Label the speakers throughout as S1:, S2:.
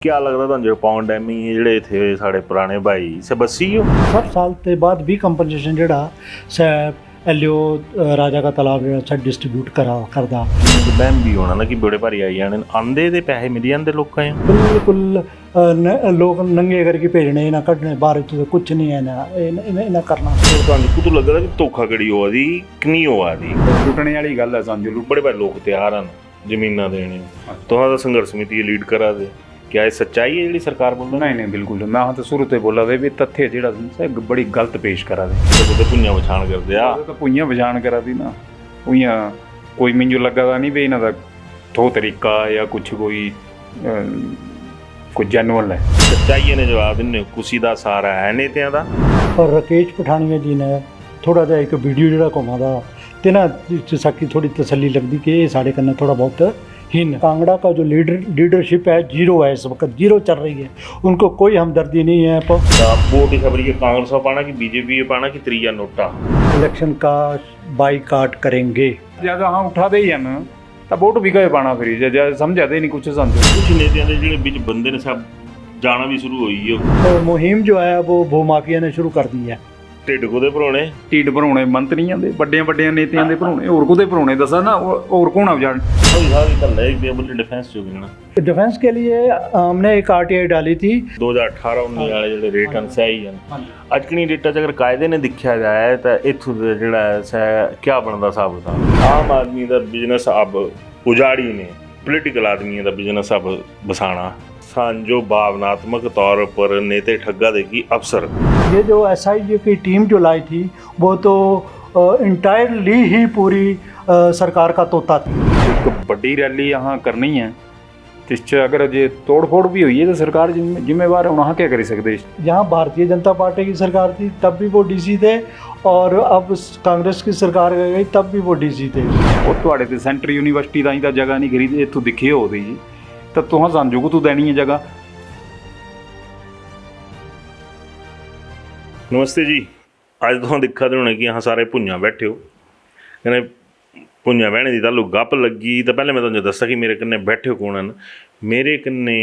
S1: क्या लगदा तुहानू जो पौन डैमी ਜਿਹੜੇ थे साढ़े पुराने भाई से बसी हो
S2: 60 साल के बाद भी कंपनसेशन ਜਿਹੜਾ एलियो राजा का तालाब ਜਿਹੜਾ डिस्ट्रीब्यूट करदा
S1: बहम भी होना ना कि बड़े भारी आई जाने आंदे ते पैसे मिल जाते लोगों को
S2: बिल्कुल लोग नंगे करके भेजने ना कढ़ने बाहर तो कुछ नहीं है ना इना करना
S1: तुहानू लगदा कि धोखाधड़ी होआ दी कि नहीं होआ दी
S3: लुटने वाली गल है समझ
S1: बड़े भारी लोग तैयार हैं जमीनां देने तुहां दा संघर्ष समिति लीड करा दे क्या ये सच्चाई है जी सरकार बोल
S3: नहीं नहीं बिल्कुल मैं तो शुरू तो बोला दे भी तथ्य जो बड़ी गलत पेश करा दे
S1: भुइयां बछाण करदे आ
S3: तो भुइयां बछाण करा दी ना भुइयां कोई मिंजो लगा दा नहीं भी इन्हां दा ठो तरीका या कुछ कोई जेनुअन है
S1: सच्चाई ने जवाब दिन्ने कुसी दा सारा है नेतियां दा
S2: पर राकेश पठानिया जी ने थोड़ा जिहा एक वीडियो जिहड़ा घुमादा ते ना साकी थोड़ी तसल्ली लगदी कि ये साडे कन्नै थोड़ा बहुत हिन कांगड़ा का जो लीडरशिप है जीरो है, इस वक्त जीरो चल रही है, उनको कोई हमदर्दी नहीं है।
S1: वोट की खबर कांग्रेस का पाना कि बीजेपी पाना कि त्रिया नोटा
S2: इलेक्शन का बाईकाट करेंगे
S3: जब हाँ उठा दे ही ना तो वोट भी कहे पाना फिर जब समझाते नहीं कुछ समझो
S1: कुछ नेतियां दे जिहड़े विच बंदे ने सब जाना भी शुरू हुई है
S2: तो मुहिम जो है वो भूमाफिया ने शुरू कर दी है
S1: ढिड कोदे भराने
S3: ढिड भराने मंत्रियों के बड़े बड़े नेतियां दे भराने होर कोदे भराने दसा ना और कौन जान
S2: डिफेंस के लिए हमने एक आरटीआई डाली थी
S1: 2018-19 वाले ਜਿਹੜੇ ਰੇਟ ਹਨ ਸਹੀ ਹਨ ਅੱਜ ਕਿਨੀ ਡੇਟਾ 'ਚ ਅਗਰ ਕਾਇਦੇ ਨੇ ਦੇਖਿਆ ਜਾਏ ਤਾਂ ਇੱਥੋਂ ਦਾ ਜਿਹੜਾ ਕੀ ਬਣਦਾ ਹਿਸਾਬ ਕਿਤਾਬ ਆਮ ਆਦਮੀ ਦਾ ਬਿਜ਼ਨਸ ਅਬ ਉਜਾੜੀ ਨੇ ਪੋਲੀਟੀਕਲ ਆਦਮੀਆਂ ਦਾ ਬਿਜ਼ਨਸ ਅਬ ਬਸਾਣਾ जो भावनात्मक तौर पर नेते ठग्गा देगी अफसर
S2: ये जो एसआईजी की टीम जो लाई थी वो तो इंटायरली ही पूरी सरकार का तोता थी
S3: एक बड़ी रैली यहाँ करनी है जिस अगर जे तोड़ फोड़ भी हुई है तो सरकार जिम्मेवार है वहाँ क्या कर सकते
S2: यहाँ भारतीय जनता पार्टी की सरकार थी तब भी वो डीसी थे और अब कांग्रेस की सरकार गई तब भी वो डीसी थे
S3: और थोड़े तो सेंटर यूनिवर्सिटी का तो जगह नहीं खरीदी इतों दिखे हो जी तो तुहां सानू को तू देनी है जगह।
S1: नमस्ते जी अज तुम दिखा दे होने कि यहाँ सारे भुंजा बैठे हो कहने भुंजा बहने की तैलू गप लगी तो पहले मैं तुझे दसा कि मेरे कन्ने बैठे कौन हैं मेरे कन्ने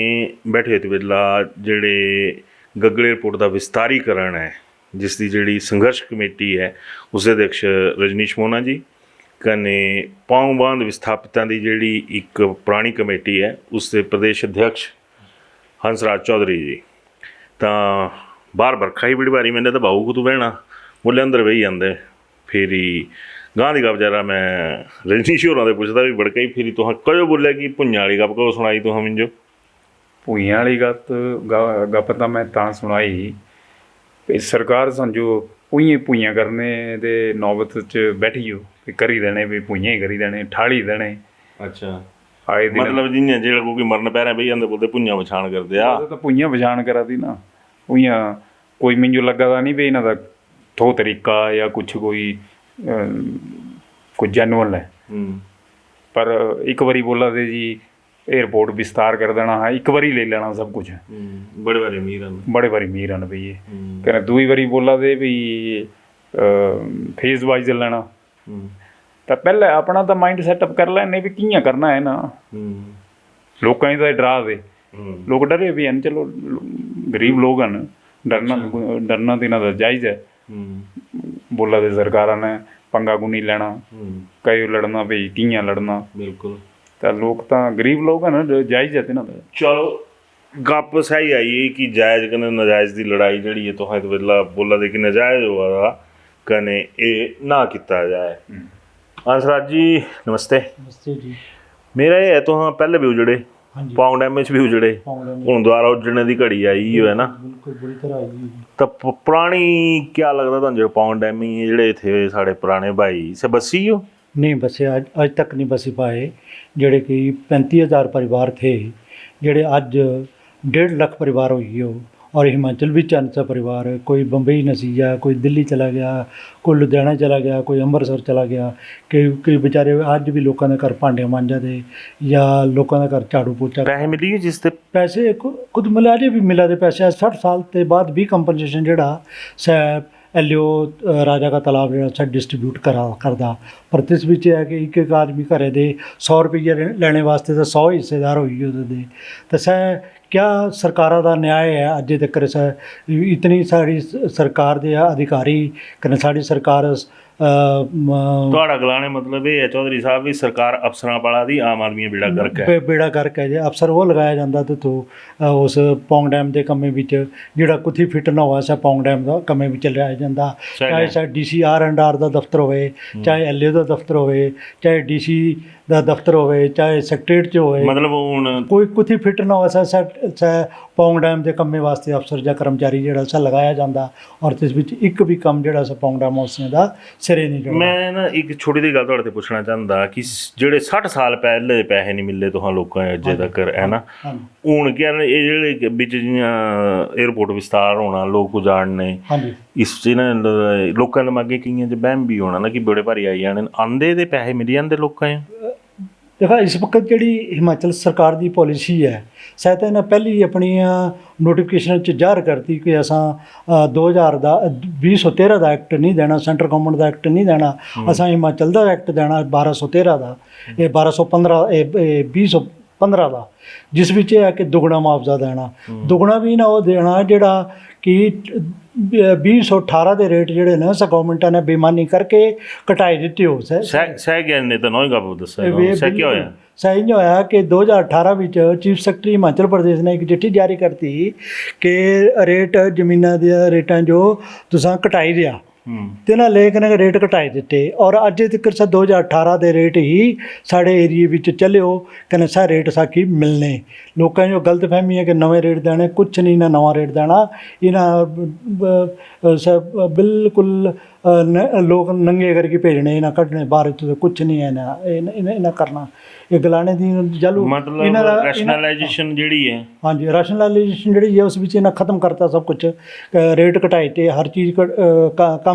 S1: बैठे थे वेला जेड़े गगड़े एयरपोर्ट का विस्तारीकरण है जिसकी जी संघर्ष कमेटी है उसके अध्यक्ष रजनीश मोना जी कने पौंग बांध विस्थापितां दी जिहड़ी एक पुरानी कमेटी है उसके प्रदेश अध्यक्ष हंसराज चौधरी जी तो बाहर बरखा ही बड़ी भारी मैंने तो भाऊ को तू बहना बोले अंदर बही जाते फिर गांह की गप जरा मैं रजनीश होरां दे पुछदा भी बड़का ही फिर तुहां कदों बोलिया कि भुंजां वाली गप कदों सुनाई तुहां मिंजो
S3: भुइयां वाली गप तां मैं तां सुनाई भी सरकार समझो भुइयां करने दे नौबत च बैठी हो भी करी देने भी भुइयां ही करी देने ठाली देने
S1: अच्छा
S3: आए दिन
S1: मतलब जियां जेड़ा कोई मरन पैरें बही जांदे बोलदे भुइयां बछाण करदे आ
S3: तो भुइयां बछाण करा दी ना भुइयां कोई मिंजो लगा दा नहीं भी इन्हां दा ठो तरीका या कुछ कोई जेनुअन है पर एक बारी बोला दे जी एयरपोर्ट विस्तार कर देना है एक बारी ले लेना सब कुछ
S1: बड़े बारी अमीर हैं
S3: बड़े बारी अमीर हैं भई कहना दूई बारी बोला दे भी फेज वाइज लेना तो पहले अपना तो माइंड सैटअप कर लैने भी कियां करना है ना लोगों तो डरा दे लोग डरे भी हैं चलो गरीब लोग हैं डरना तो इन्हों जायज़ है बोला दे सरकार ने पंगा को नहीं लेना कई लड़ना भाई कियां लड़ना
S1: बिल्कुल
S3: तो लोग तो गरीब लोग हैं ना जायज़ है ना
S1: चलो गप सही आई कि जायज़ कने नजायज़ की लड़ाई जी है तो वेला बोला दे कि नजायज़ हुआ कने ये ना किया जाए हंसराज जी नमस्ते
S2: नमस्ते जी
S1: मेरा ये है तो हाँ पहले भी उजड़े पौंग डैम भी उजड़े हूँ दोबारा उजड़ने की घड़ी आई है ना
S2: बिल्कुल बुरी तरह आई
S1: तो पुरानी क्या लगता तुहानू जो पौंग डैमी जिहड़े थे साढ़े पुराने भाई से बसी हो
S2: नहीं बसे अज तक नहीं बसी पाए जेड़े कि 35,000 परिवार थे जेड़े अज 1.5 लाख परिवार हो गए हो और हिमाचल भी चंद सा परिवार है कोई बंबई नसीजा कोई दिल्ली चला गया कोई लुधियाना चला गया कोई अमृतसर चला गया कई बेचारे अज भी लोगों के घर भांडे मांजा दे या लोगों के घर झाड़ू पोचा
S1: पैसे मिली जिसते
S2: पैसे खुद मिला भी मिला दे पैसे 60 साल के बाद भी कंपनसेशन जोड़ा एलियो राजा का तालाब ਜਿਹੜਾ ਸਾ ਡਿਸਟ੍ਰੀਬਿਊਟ ਕਰਦਾ ਪਰ ਇਸ ਵਿੱਚ ਇਹ ਹੈ ਕਿ ਇੱਕ ਆਦਮੀ ਘਰੇ ਦੇ 100 ਰੁਪਏ ਲੈਣੇ ਵਾਸਤੇ ਤਾਂ 100 ਹਿੱਸੇਦਾਰ ਹੋਈ ਉਹਦੇ ਦੇ ਤਾਂ ਸਾ क्या सरकारों का न्याय है अजे तक इतनी साड़ी सरकार के अधिकारी कने साड़ी सरकार
S1: ਤੁਹਾਡਾ ਗਲਾਣੇ ਮਤਲਬ ਇਹ ਹੈ ਚੌਧਰੀ ਸਾਹਿਬ ਵੀ ਸਰਕਾਰ ਅਫਸਰਾਂ ਵਾਲਾ ਦੀ ਆਮ ਆਦਮੀ ਬੇੜਾ ਗਰਕ ਹੈ
S2: बेड़ा करके जे अफसर वो लगाया जाता तो उस पौंग डैम के कम्मे विच जिहड़ा कुत्थी फिट ना होया सा पौंग डैम का कम्मे विच लिया जाता चाहे सा DCR एंड आर का दफ्तर होवे चाहे LA का दफ्तर होवे चाहे DC ਦਾ ਦਫ਼ਤਰ ਹੋਵੇ ਚਾਹੇ ਸੈਕਟਰੀਏਟ 'ਚ ਹੋਵੇ
S1: ਮਤਲਬ ਹੁਣ
S2: ਕੋਈ ਕੁੱਥੀ ਫਿੱਟ ਨਾ ਹੋਵੇ ਸਾ ਪੌਂਗ ਡੈਮ ਦੇ ਕੰਮੇ ਵਾਸਤੇ ਅਫਸਰ ਜਾਂ ਕਰਮਚਾਰੀ ਜਿਹੜਾ ਸਾ ਲਗਾਇਆ ਜਾਂਦਾ ਔਰ ਇਸ ਵਿੱਚ ਇੱਕ ਵੀ ਕੰਮ ਜਿਹੜਾ ਸਾ ਪੌਂਗ ਡੈਮ ਹਾਊਸਿਆਂ ਦਾ ਸਿਰੇ ਨਹੀਂ ਚੜ੍ਹਦਾ
S1: ਮੈਂ ਨਾ ਇੱਕ ਛੋਟੀ ਜਿਹੀ ਗੱਲ ਤੁਹਾਡੇ ਤੋਂ ਪੁੱਛਣਾ ਚਾਹੁੰਦਾ ਕਿ ਜਿਹੜੇ 60 ਸਾਲ ਪਹਿਲੇ ਪੈਸੇ ਨਹੀਂ ਮਿਲੇ ਤੁਹਾਂ ਲੋਕਾਂ ਨੂੰ ਅਜੇ ਤੱਕ ਹੈ ਨਾ ਹੁਣ ਕੀ ਇਹ ਜਿਹੜੇ ਵਿੱਚ ਜਿਹੀਆਂ ਏਅਰਪੋਰਟ ਵਿਸਤਾਰ ਹੋਣਾ ਲੋਕ ਉਜਾੜਨੇ ਇਸ 'ਚ ਨਾ ਲੋਕਾਂ ਦੇ ਮੱਗੇ ਕਈਆਂ 'ਚ ਵਹਿਮ ਵੀ ਹੋਣਾ ਨਾ ਕਿ ਬੜੇ ਭਾਰੀ ਆਈ ਜਾਣੇ ਆਂਦੇ ਦੇ ਪੈਸੇ ਮਿਲ ਜਾਂਦੇ ਲੋਕਾਂ ਨੂੰ
S2: देखो इस वक्त जी हिमाचल सरकार की पॉलिसी है शायद इन्हें पहली अपनी नोटिफिकेशन जाहिर करती कि असा 2000 का 2013 का एक्ट नहीं देना सेंट्रल गवर्नमेंट का एक्ट नहीं देना असा हिमाचल का एक्ट देना 1213 का ये 1215 2015 का जिस विच है कि दुगना मुआवजा देना दुगना भी ना वो देना जोड़ा कि 2018 ਦੇ ਰੇਟ ਜਿਹੜੇ ਨੇ ਸਾ ਗਵਰਨਮੈਂਟਾਂ ਨੇ ਬੇਈਮਾਨੀ ਕਰਕੇ ਘਟਾਈ ਦਿੱਤੇ ਹੋ
S1: ਸਹਿ ਗਿਆ ਨੇ ਤਾਂ ਨੋਈ ਗੱਪ ਦੱਸਿਆ ਸਹਿ ਕੀ ਹੋਇਆ
S2: ਸਹੀ ਨਹੀਂ ਹੋਇਆ ਕਿ 2018 ਵਿੱਚ ਚੀਫ ਸੈਕਟਰੀ ਹਿਮਾਚਲ ਪ੍ਰਦੇਸ਼ ਨੇ ਇੱਕ ਚਿੱਠੀ ਜਾਰੀ ਕਰਤੀ ਕਿ ਰੇਟ ਜ਼ਮੀਨਾਂ ਦੇ ਰੇਟਾਂ ਜੋ ਤੁਸੀਂ ਘਟਾਈ ਦਿਆ ਤੇ ਨਾ ਲੇਕਿਨ ਰੇਟ ਘਟਾਈ ਦਿੱਤੇ ਔਰ ਅੱਜ ਤੱਕ ਸਾ 2018 ਦੇ ਰੇਟ ਹੀ ਸਾਡੇ ਏਰੀਏ ਵਿੱਚ ਚੱਲਿਓ ਕਹਿੰਦੇ ਸਾ ਰੇਟ ਸਾਕੀ ਮਿਲਨੇ ਲੋਕਾਂ ਨੂੰ ਗਲਤਫਹਿਮੀ ਹੈ ਕਿ ਨਵੇਂ ਰੇਟ ਦੇਣੇ ਕੁਛ ਨਹੀਂ ਨਾ ਨਵਾਂ ਰੇਟ ਦੇਣਾ ਇਹਨਾਂ ਬਿਲਕੁਲ ਲੋਕ ਨੰਗੇ ਕਰਕੇ ਭੇਜਣੇ ਇਹਨਾਂ ਕੱਢਣੇ ਬਾਹਰ ਤੋਂ ਕੁਛ ਨਹੀਂ ਹੈ ਨਾ ਇਹਨਾਂ ਕਰਨਾ ਇਹ ਗਲਾਣੇ ਦੀ ਜਲੂ
S1: ਮਤਲਬ ਰੈਸ਼ਨਲਾਈਜੇਸ਼ਨ ਜਿਹੜੀ ਹੈ
S2: ਹਾਂਜੀ ਰੈਸ਼ਨਲਾਈਜੇਸ਼ਨ ਜਿਹੜੀ ਹੈ ਉਸ ਵਿੱਚ ਇਹਨਾਂ ਖਤਮ ਕਰਤਾ ਸਭ ਕੁਛ ਰੇਟ ਘਟਾਏ ਤੇ ਹਰ ਚੀਜ਼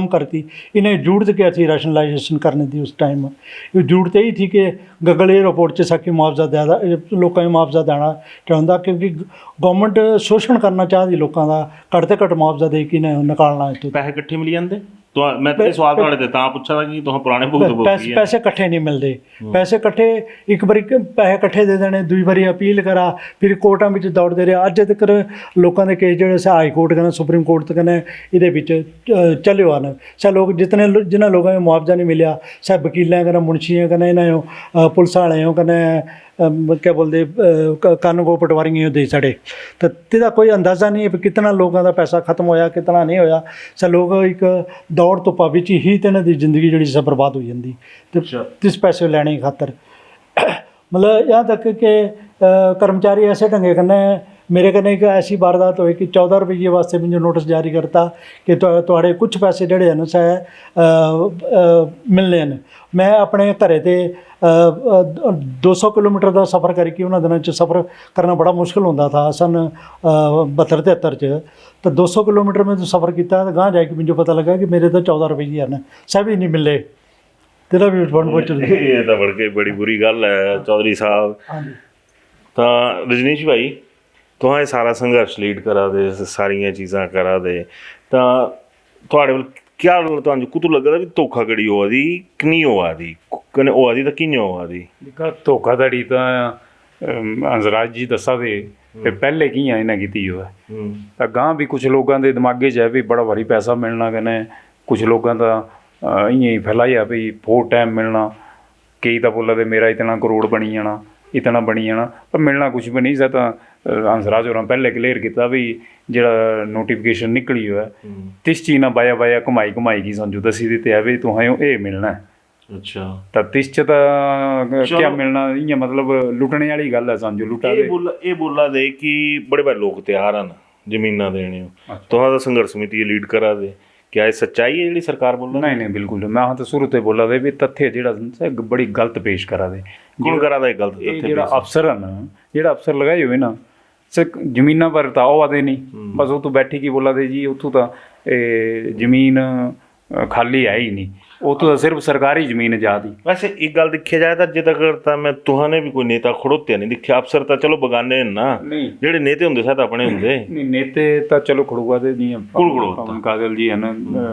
S2: कम करती इन्हें जरूरत क्या थी रैशनलाइजेशन करने की उस टाइम ये जरूरत यही थी कि गगल एयरपोर्ट से साकी मुआवजा ज़्यादा लोगों को मुआवजा देना चाहता क्योंकि गवर्नमेंट शोषण करना चाहती लोगों का घट से घट मुआवजा दे के निकालना इतों
S1: पैसे इकट्ठे मिल जाते तो मैं तो सवाल ਤੁਹਾਡੇ ਤੇ ਤਾਂ ਪੁੱਛਿਆ ਕਿ ਤੁਸੀਂ ਪੁਰਾਣੇ ਭੁਗਤ
S2: ਪੈਸੇ ਇਕੱਠੇ ਨਹੀਂ ਮਿਲਦੇ ਪੈਸੇ ਇਕੱਠੇ ਇੱਕ ਵਾਰੀ ਪੈਸੇ ਇਕੱਠੇ ਦੇ ਦੇਣੇ ਦੂਜੀ ਵਾਰੀ ਅਪੀਲ ਕਰਾ ਫਿਰ ਕੋਰਟਾਂ ਵਿੱਚ ਦੌੜਦੇ ਰਹੇ ਅੱਜ ਤੱਕ ਲੋਕਾਂ ਦੇ ਕੇਸ ਜਿਹੜੇ ਹਾਈ ਕੋਰਟ ਕਹਿੰਦੇ ਸੁਪਰੀਮ ਕੋਰਟ ਤੱਕ ਨੇ ਇਹਦੇ ਵਿੱਚ ਚੱਲਿਓ ਹਨ ਸਾ ਲੋਕ ਜਿਨ੍ਹਾਂ ਲੋਕਾਂ ਨੂੰ ਮੁਆਵਜ਼ਾ ਨਹੀਂ ਮਿਲਿਆ ਸਾ ਵਕੀਲਾਂ ਕਹਿੰਦੇ ਮੁਨਸ਼ੀਆਂ ਕਹਿੰਦੇ ਇਹਨਾਂ ਨੂੰ ਪੁਲਿਸ ਵਾਲਿਆਂ ਕਹਿੰਦੇ क्या बोलते कानून को पटवारी दे छड़े तो तेरा कोई अंदाज़ा नहीं है कि कितना लोगों का पैसा खत्म होया कितना नहीं होया सो लोग एक दौड़ धुप्पा विच ही तो इन्हां दी जिंदगी जिहड़ी सा बर्बाद हो जाती तो किस पैसे लैने खातर मतलब यहाँ तक कि कर्मचारी ऐसे ढंगे कन्नै मेरे कन्नै एक ऐसी वारदात हुई कि 14 रुपये वास्ते मुझे नोटिस जारी करता कि तुहाडे कुछ पैसे जिहड़े हैं सै मिलने हैं मैं अपने घरे ते 200 किलोमीटर का सफ़र करके उन्होंने दिनों च सफ़र करना बड़ा मुश्किल होता था सन 72-73 च तो 200 किलोमीटर में सफ़र किया तो गाँव जाके मुझे पता लगा कि मेरे तो 14 रुपये हैं सह भी नहीं मिले तेरा भी
S1: ये तो बड़ी बुरी गल है चौधरी साहब तो रजनीश भाई तुहां ये सारा संघर्ष लीड करा दे सारिया चीज़ां करा दे तो थोड़े क्या तुहानू कुतों लगदा भी धोखाधड़ी होआ दी कि नहीं होआ दी कने होआ दी तो कि'यां होआ दी
S3: धोखाधड़ी तो हंसराज जी दसा दे पहले कि'यां इन्हें कीती होऐ तां गां भी कुछ लोगों के दिमागे च है भी बड़ा भारी पैसा मिलना कने कुछ लोगों का इ'यां ही फैलाया भी फोर टाइम मिलना कई तो बोला दे मेरा इतना करोड़ बनी जाना इतना बनी जाना पर मिलना कुछ भी नहीं सा तो हंसराज होरें पहले क्लीयर किया भी जिहड़ा नोटिफिकेशन निकली है तिस चीज़ ना बाया बाया घुमाई घुमाई की समझो दसी दिते है भी तुसें ये मिलना है
S1: अच्छा
S3: तो तिस च क्या मिलना इ'यां मतलब लुटने वाली गल है समझो लुटा दे
S1: ये बोला दे कि बड़े बड़े लोग तैयार हैं जमीनां देने तुहां दा संघर्ष समिति लीड करा दे क्या ये सच्चाई है जी सरकार बोल
S3: नहीं नहीं बिल्कुल मैं हाँ तो शुरू तो बोला दे भी तथ्य जो बड़ी गलत पेश करा दे
S1: कौन करा दे गलत
S3: जो अफसर है ना जो अफसर लगाए हुए ना सिर्फ जमीना पर तो आओ आते नहीं बस वो तो बैठी की बोला दे जी उतों तो जमीन खाली है ही नहीं ਉੱਥੋਂ ਤਾਂ ਸਿਰਫ ਸਰਕਾਰੀ ਜ਼ਮੀਨ ਆਜ਼ਾਦ ਹੀ।
S1: ਵੈਸੇ ਇੱਕ ਗੱਲ ਦੇਖਿਆ ਜਾਏ ਤਾਂ ਅਜੇ ਤੱਕ ਤਾਂ ਮੈਂ ਤੁਹਾਨੇ ਵੀ ਕੋਈ ਨੇਤਾ ਖੜੋਤਿਆ ਨਹੀਂ ਦੇਖਿਆ। ਅਫਸਰ ਤਾਂ ਚਲੋ ਬਗਾਨੇ ਨਾ,
S3: ਨਹੀਂ
S1: ਜਿਹੜੇ ਨੇਤੇ ਹੁੰਦੇ ਸਾ ਤਾਂ ਆਪਣੇ ਹੁੰਦੇ
S3: ਨਹੀਂ, ਨੇਤੇ ਤਾਂ ਚਲੋ ਖੜੂਆ ਦੇ ਨਹੀਂ
S1: ਖੜੂਆ
S3: ਪਵਨ ਕਾਜਲ ਜੀ ਹਨ,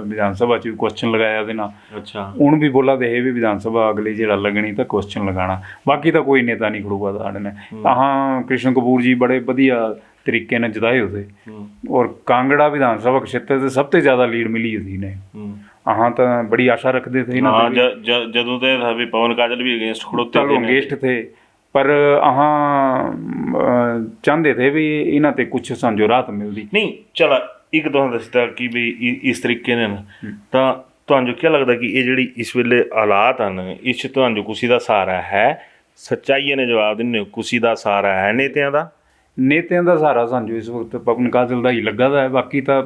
S3: ਵਿਧਾਨ ਸਭਾ 'ਚ ਵੀ ਕੁਐਸਚਨ ਲਗਾਇਆ ਉਹਦੇ ਨਾਲ।
S1: ਅੱਛਾ,
S3: ਹੁਣ ਵੀ ਬੋਲਾ ਦੇ ਇਹ ਵੀ ਵਿਧਾਨ ਸਭਾ ਅਗਲੀ ਜਿਹੜਾ ਲੱਗਣੀ ਤਾਂ ਕੁਐਸਚਨ ਲਗਾਉਣਾ। ਬਾਕੀ ਤਾਂ ਕੋਈ ਨੇਤਾ ਨਹੀਂ ਖੜੂਗਾ ਸਾਡੇ ਨੇ। ਹਾਂ ਕ੍ਰਿਸ਼ਨ ਕਪੂਰ ਜੀ ਬੜੇ ਵਧੀਆ ਤਰੀਕੇ ਨਾਲ ਜਿਤਾਏ ਉਹਦੇ, ਔਰ ਕਾਂਗੜਾ ਵਿਧਾਨ ਸਭਾ ਖੇਤਰ ਤੇ ਸਭ ਤੋਂ ਜ਼ਿਆਦਾ ਲੀਡ ਮਿਲੀ ਉਹਦੀ ਨੇ। ਹਾਂ ਤਾਂ ਬੜੀ ਆਸ਼ਾ ਰੱਖਦੇ थे ना,
S1: ਜਦੋਂ ਤੇ ਵੀ ਪਵਨ ਕਾਜਲ ਵੀ ਅਗੇਂਸਟ ਖੜੋਤੇ
S3: ਅਗੇਂਸਟ थे, ਪਰ ਚਾਹੁੰਦੇ थे ਵੀ ਇਹਨਾਂ ਤੇ ਕੁਛ ਸਾਨੂੰ ਰਾਹਤ ਮਿਲਦੀ।
S1: ਨਹੀਂ ਚਲ ਇੱਕ ਤੁਹਾਨੂੰ ਦੱਸਦਾ ਕਿ ਵੀ ਇਸ ਤਰੀਕੇ ਨਾਲ ਤਾਂ ਤੁਹਾਨੂੰ ਕੀ ਲੱਗਦਾ ਕਿ ਇਹ ਜਿਹੜੀ ਇਸ ਵੇਲੇ ਹਾਲਾਤ ਹਨ ਇਸ 'ਚ ਤੁਹਾਨੂੰ ਕੁਸੀ ਦਾ ਸਹਾਰਾ ਹੈ? ਸੱਚਾਈ ਨੇ ਜਵਾਬ ਦਿੰਦੇ ਹੋ, ਕੁਸੀ ਦਾ ਸਹਾਰਾ ਹੈ ਨੇਤਿਆਂ ਦਾ?
S3: ਨੇਤਿਆਂ ਦਾ ਸਹਾਰਾ ਸਾਨੂੰ ਇਸ ਵਕਤ ਪਵਨ ਕਾਜਲ ਦਾ ਹੀ ਲੱਗਾ ਦਾ ਹੈ। ਬਾਕੀ ਤਾਂ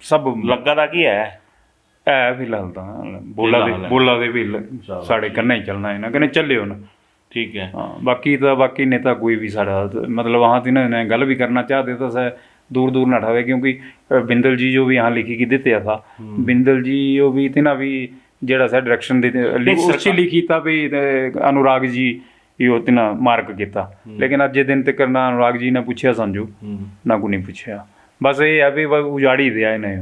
S3: ਸਭ
S1: ਲੱਗਾ ਦਾ ਕੀ ਹੈ
S3: ਫਿਲਹਾਲ ਤਾਂ ਬੋਲਾ ਦੇ ਵੀ ਸਾਡੇ ਕੰਨਾਂ ਹੀ ਚੱਲਣਾ ਇਹਨਾਂ ਕਹਿੰਦੇ ਚੱਲਿਓ ਨਾ,
S1: ਠੀਕ ਹੈ।
S3: ਹਾਂ ਬਾਕੀ ਨੇਤਾ ਕੋਈ ਵੀ ਸਾਡਾ मतलब वहाँ थी ना गल भी करना चाहते तो सर दूर दूर ना ठावे, क्योंकि बिंदल जी जो भी यहाँ लिखी की देते था, बिंदल जी जो भी थे ना भी जेड़ा सा डायरेक्शन देते उससे लिखी था भी अनुराग जी यो तना मार्क किया, लेकिन अज दिन तक ना अनुराग जी ने पूछा संजू ना को नहीं पूछा। बस ये है भी उजाड़ी दिया इन्हें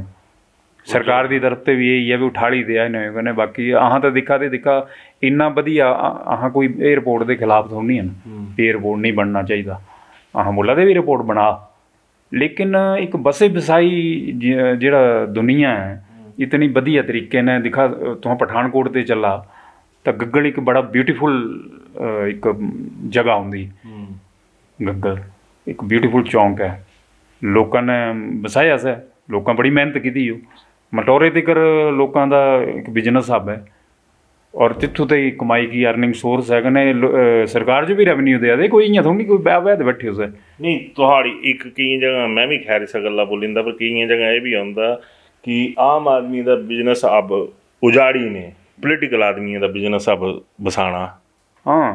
S3: सरकार की तरफ से भी यही है भी उठाड़ी दिया इन्हें कहने। बाकी अहाँ तो दिखा इन्ना वधिया अहाँ कोई एयरपोर्ट के खिलाफ थोड़ी है ना, एयरपोर्ट नहीं बनना चाहिए। अहाँ बोला दे भी रिपोर्ट बना, लेकिन एक बसे बसाई जेड़ा दुनिया है इतनी वधिया तरीके ने दिखा। तुम पठानकोट से चला तो गग्गल एक बड़ा ब्यूटीफुल एक जगह होंगी, गग्गल एक ब्यूटीफुल चौंक है, लोगों ने बसाया से, लोगों बड़ी मेहनत की थी। मटोरे तक लोगों का एक बिजनेस हब है और तिथों तो ही कमाई की अर्निंग सोर्स है। कने सरकार जो भी रेवन्यू दे कोई इं थोड़ी कोई बह बह बैठे उसे
S1: नहीं तुहाड़ी एक कई जगह मैं भी खैर इस गल्ला बोलिंदा, पर कई जगह ये भी आंदा कि आम आदमी का बिजनेस हब उजाड़ी ने पोलीटिकल आदमी का बिजनेस हब बसाना।
S3: हाँ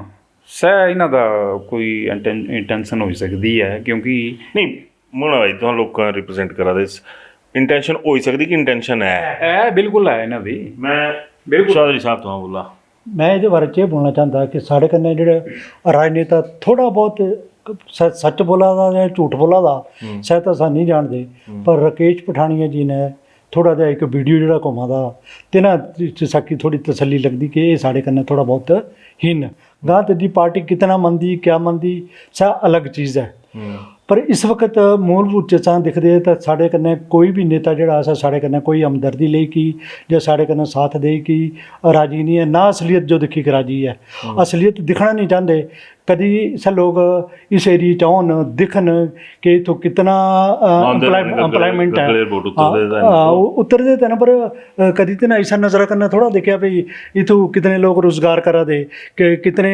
S3: सह इन्हों का कोई इंटेंशन हो सकती है, क्योंकि
S1: नहीं मुना भाई तुम लोग रिप्रजेंट करा दे इंटेंशन हो सकती कि इंटेंशन है
S3: बिल्कुल है इन्हों की।
S1: मैं बिल्कुल चौधरी साहब तो बोला
S2: मैं ये बारे च बोलना चाहता कि साढ़े कन्नै जेह्ड़े राजनेता थोड़ा बहुत सच बोला दा या झूठ बोला दा शायद अस नहीं जानते, पर राकेश पठानिया जी ने थोड़ा जिहा एक वीडियो जेह्ड़ा घुमा दा तिन्हां च साकी थोड़ी तसल्ली लगदी कि ये साढ़े कन्नै थोड़ा बहुत हिन। गां ते दी पार्टी कितना मनदी क्या मनदी सा अलग चीज़ है, पर इस वक्त मूलभूत च असां दिखदे तां साढ़े कन्नै कोई भी नेता जेह्ड़ा अस साढ़े कन्नै कोई हमदर्दी लेई की जां साढ़े कन्नै साथ दे की राजी नहीं है ना। असलियत जो दिक्खी के राजी है, असलियत दिखना नहीं चाहते। कदी इस लोग इस एरिए च आन दिखन कि इत्थों कितना एम्प्लॉयमेंट है उतरदे थे ना, पर कदी तो ना ऐसा नज़र करना थोड़ा देखा भाई इत्थों कितने लोग रोज़गार करा दे, कि कितने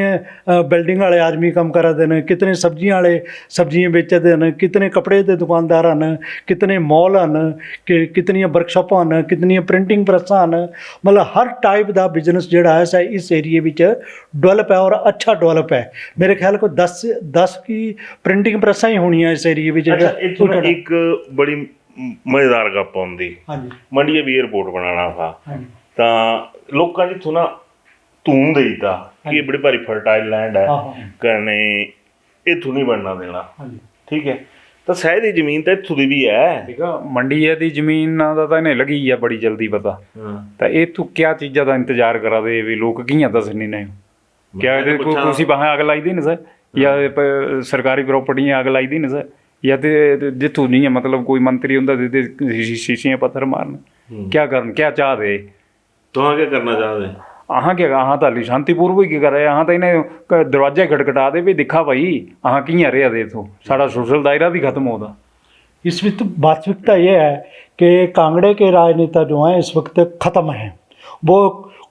S2: बिल्डिंग वाले आदमी कम करा दे, कितने सब्जियां वाले सब्जियां बेचते हैं, कितने कपड़े के दुकानदार हैं, कितने मॉल हैं, कि कितनियां वर्कशॉपां हैं, कितनियां प्रिंटिंग प्रेसां हैं। मतलब हर टाइप का बिजनेस जोड़ा है इस एरिए में डेवलप है और अच्छा डेवलप है। मेरे ख्याल को 10 की प्रिंटिंग प्रेसां ही होनी है इस एरिए में।
S1: अच्छा एक बड़ी मज़ेदार गप आउंदी मंडिया भी एयरपोर्ट बनाना था तो लोगों जितों ना धूम दई था कि ये बड़ी भारी फर्टाइल लैंड है कहने इत्थों नहीं बनना देना, ठीक है। तो शायद ये जमीन तो इत्थों दी भी है,
S3: ठीक है। मंडी दी जमीन का तो इन्हें लगी है बड़ी जल्दी पता, तो इत्थों क्या चीज़ों का इंतजार करा दे भी लोग कियां दसने ने, क्या कुछ बाहें अग लाई दी न सर, या सरकारी प्रॉपर्टियां अग लाई दी न सर, या तो जितों नहीं है मतलब कोई मंत्री होंगे शीशियां पत्थर मारन क्या करन क्या चाह दे
S1: तो क्या करना चाहते
S3: अहाँ क्या अहाँ तो हाली शांतिपूर्वक ही करे, अहाँ तो इन्हें दरवाजा खटखटा दे भी दिखा भाई अहाँ कियां रहा दे इथों सारा सोशल दायरा भी खत्म होता।
S2: इस वक्त वास्तविकता ये है कि कांगड़े के राजनेता जो हैं इस वक्त ख़त्म हैं। वो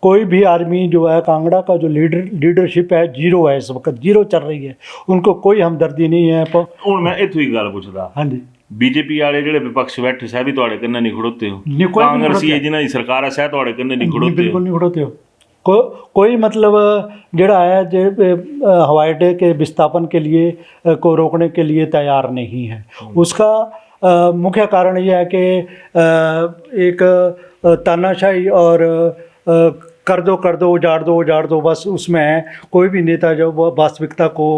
S2: कोई भी आदमी जो है कांगड़ा का जो लीडरशिप है जीरो है, इस वक्त जीरो चल रही है, उनको कोई हमदर्दी नहीं है।
S1: हुण मैं इत्थों ही गल पुछदा
S2: हाँ जी
S1: बीजेपी वाले ਜਿਹੜੇ विपक्ष बैठे सह भी तुहाडे कन्ने नहीं खड़ोते हो,
S2: नहीं कोई
S1: कांग्रेसी जिन्हां दी सरकार है सह तुहाडे कन्ने नहीं खड़ोते
S2: बिल्कुल नहीं खड़ोते हो। कोई मतलब जड़ा है जो हवाई अड्डे के विस्थापन के लिए को रोकने के लिए तैयार नहीं है। उसका मुख्य कारण यह है कि एक तानाशाही और कर दो, उजाड़ दो, बस उसमें कोई भी नेता जो वो वास्तविकता को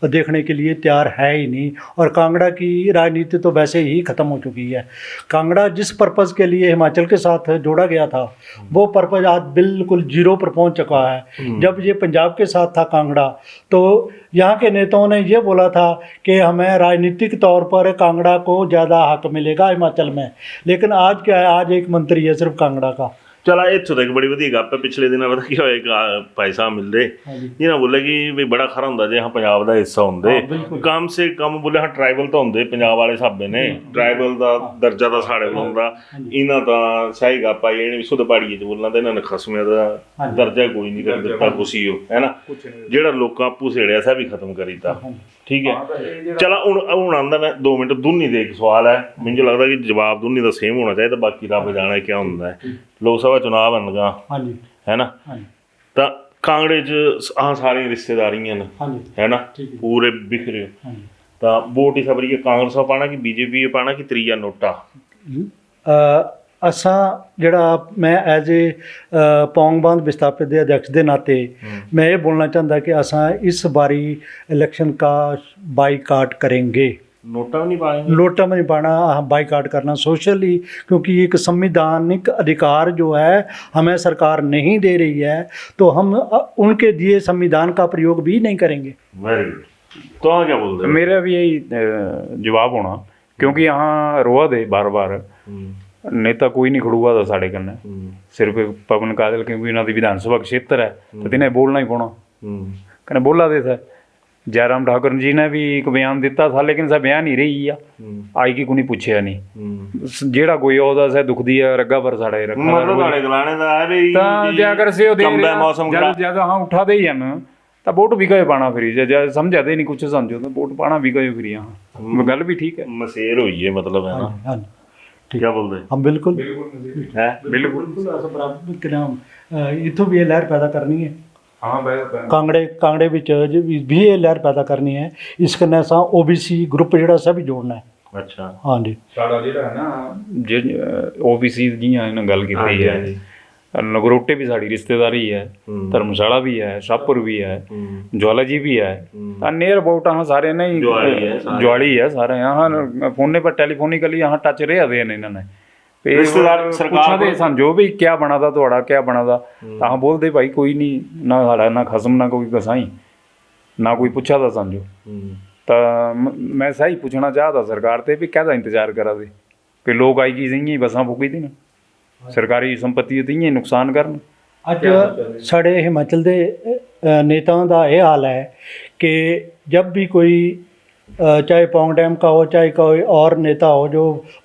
S2: देखने के लिए तैयार है ही नहीं। और कांगड़ा की राजनीति तो वैसे ही ख़त्म हो चुकी है। कांगड़ा जिस पर्पज़ के लिए हिमाचल के साथ जोड़ा गया था, वो पर्पज़ आज बिल्कुल जीरो पर पहुंच चुका है। जब ये पंजाब के साथ था कांगड़ा, तो यहाँ के नेताओं ने ये बोला था कि हमें राजनीतिक तौर पर कांगड़ा को ज़्यादा हक मिलेगा हिमाचल में, लेकिन आज क्या है, आज एक मंत्री है सिर्फ कांगड़ा का।
S1: चला ਇੱਥੋਂ ਤੱਕ ਬੜੀ ਵਧੀਆ ਗੱਪ ਹੈ। ਪਿਛਲੇ ਦਿਨਾਂ ਪਤਾ ਕੀ ਹੋਏਗਾ, ਭਾਈ ਸਾਹਿਬ ਮਿਲਦੇ ਇਹਨਾਂ ਬੋਲੇ ਕਿ ਵੀ ਬੜਾ ਖਰਾ ਹੁੰਦਾ ਜੇ ਹਾਂ ਪੰਜਾਬ ਦਾ ਹਿੱਸਾ ਹੁੰਦੇ, ਕਮ ਸੇ ਕਮ ਬੋਲੇ ਹਾਂ ਟਰਾਈਬਲ ਤਾਂ ਹੁੰਦੇ ਪੰਜਾਬ ਵਾਲੇ ਹਿਸਾਬੇ ਨੇ, ਟਰਾਈਬਲ ਦਾ ਦਰਜਾ ਤਾਂ ਸਾਡੇ ਕੋਲ ਹੁੰਦਾ, ਇਹਨਾਂ ਤਾਂ ਸਹੀ ਗੱਪ ਆਈ ਇਹਨੇ ਸੁਧ ਪਾੜੀਏ ਚ ਬੋਲਣਾ ਤੇ ਇਹਨਾਂ ਨੇ ਖਸਮਿਆਂ ਦਾ ਦਰਜਾ ਕੋਈ ਨਹੀਂ ਕਰ ਦਿੱਤਾ ਕੁਛ ਉਹ ਹੈ ਨਾ, ਜਿਹੜਾ ਲੋਕਾਂ ਆਪੂ ਸੇੜਿਆ ਸਾ ਵੀ ਖਤਮ ਕਰੀਤਾ। ਠੀਕ ਹੈ, ਚਲਾ ਹੁਣ ਆਉਂਦਾ ਮੈਂ 2 ਮਿੰਟ ਦੁਨੀ ਦੇ ਇੱਕ ਸਵਾਲ ਹੈ, ਮੈਨੂੰ ਲੱਗਦਾ ਕਿ ਜਵਾਬ ਦੁਨੀ ਦਾ ਸੇਮ ਹੋਣਾ ਚਾਹੀਦਾ, ਬਾਕੀ ਰੱਬ ਜਾਣੇ ਕੀ ਹੁੰਦਾ ਹੈ। ਲੋਕ ਸਭਾ ਚੁਣਾਵ ਆਉਣਗਾ ਹੈ ਨਾ, ਤਾਂ ਕਾਂਗੜੇ 'ਚ ਆਹ ਸਾਰੀਆਂ ਰਿਸ਼ਤੇਦਾਰੀਆਂ ਨੇ ਹੈ ਨਾ, ਪੂਰੇ ਬਿਖਰੇ, ਤਾਂ ਵੋਟ ਹੀ ਸਬਰੀ ਕਾਂਗਰਸ ਨੂੰ ਪਾਣਾ ਕਿ ਬੀਜੇਪੀ ਨੂੰ ਪਾਣਾ ਕਿ ਤਰੀਆ ਨੋਟਾ।
S2: असा जड़ा मैं एज ए पौंग बांध विस्थापित के अध्यक्ष के नाते मैं ये बोलना चाहता कि असा इस बारी इलेक्शन का बाईकाट करेंगे।
S1: नोटा नहीं पाएंगे,
S2: नोटा में नहीं पाना, बाईकाट करना सोशली, क्योंकि एक संवैधानिक अधिकार जो है हमें सरकार नहीं दे रही है, तो हम उनके दिए संविधान का प्रयोग भी नहीं करेंगे।
S1: Very good. तो हाँ क्या बोलते हैं?
S3: मेरा भी यही जवाब होना, क्योंकि यहाँ रोआ दे बार बार नेता कोई नहीं खड़ूगा था साढ़े कन्ने, सिर्फ पवन काजल, क्योंकि इन्हों की विधानसभा क्षेत्र है तो तिन्हें बोलना ही पौना, कने बोला दे था। जयराम ठाकुर जी ने भी एक बयान दिता था, लेकिन सा बयान ही रही है, आई की कोई पूछया नहीं, जेड़ा कोई ओदा से दुख दी है रग्गा पर साड़े रखा
S1: मतलब साड़े गलाने दा है भी
S3: ता जे अगर से दे
S1: कम मौसम
S3: जब ज्यादा हां उठा दे ही न ਤਾਂ ਵੋਟ ਵੀ ਕਹੇ ਪਾਣਾ ਫਿਰ ਜੇ ਸਮਝਾਦੇ ਨਹੀਂ ਕੁਛ ਸਮਝੋ ਤਾਂ ਵੋਟ ਪਾਣਾ ਵੀ ਕਹੇ ਫਿਰ यहाँ ਗੱਲ भी ठीक है।
S1: मसेर हुई है मतलब है ना,
S2: हाँ
S1: क्या बोलते हैं?
S2: हम बिल्कुल
S1: है
S2: इतों भी ये लहर पैदा करनी है।
S3: हाँ
S2: कांगड़े विच भी ये लहर पैदा करनी है। इस कन्नै असां OBC ग्रुप जेड़ा सा भी जोड़ना है।
S1: अच्छा
S2: हाँ जी,
S3: साड़ा जेड़ा है ना जे OBC जियां इन्हां गल कीती है, नगरोटे भी साड़ी रिश्तेदारी है, धर्मशाला भी है, शाहपुर भी है, ज्वाला जी भी है, नियर अबाउट हाँ सारे नहीं ज्वाली है सारे यहाँ फोने पर टेलीफोनिकली यहाँ टच रहे दे इन्होंने
S1: रिश्तेदार सरकार
S3: सन जो भी क्या बना था थोड़ा क्या बना था, हाँ बोलते भाई कोई नहीं ना साड़ा ना खसम ना कोई गसाई ना कोई पूछा था समझो। तो मैं सही पूछना चाहता सरकार से भी क्या इंतजार करा दे कि लोग आई की ही बसा फूकी थी ना, सरकारी संपत्ति दी नुकसान करन।
S2: अज साढ़े हिमाचल के नेताओं का यह हाल है कि जब भी कोई चाहे पौंग डैम का हो चाहे कोई और नेता हो जो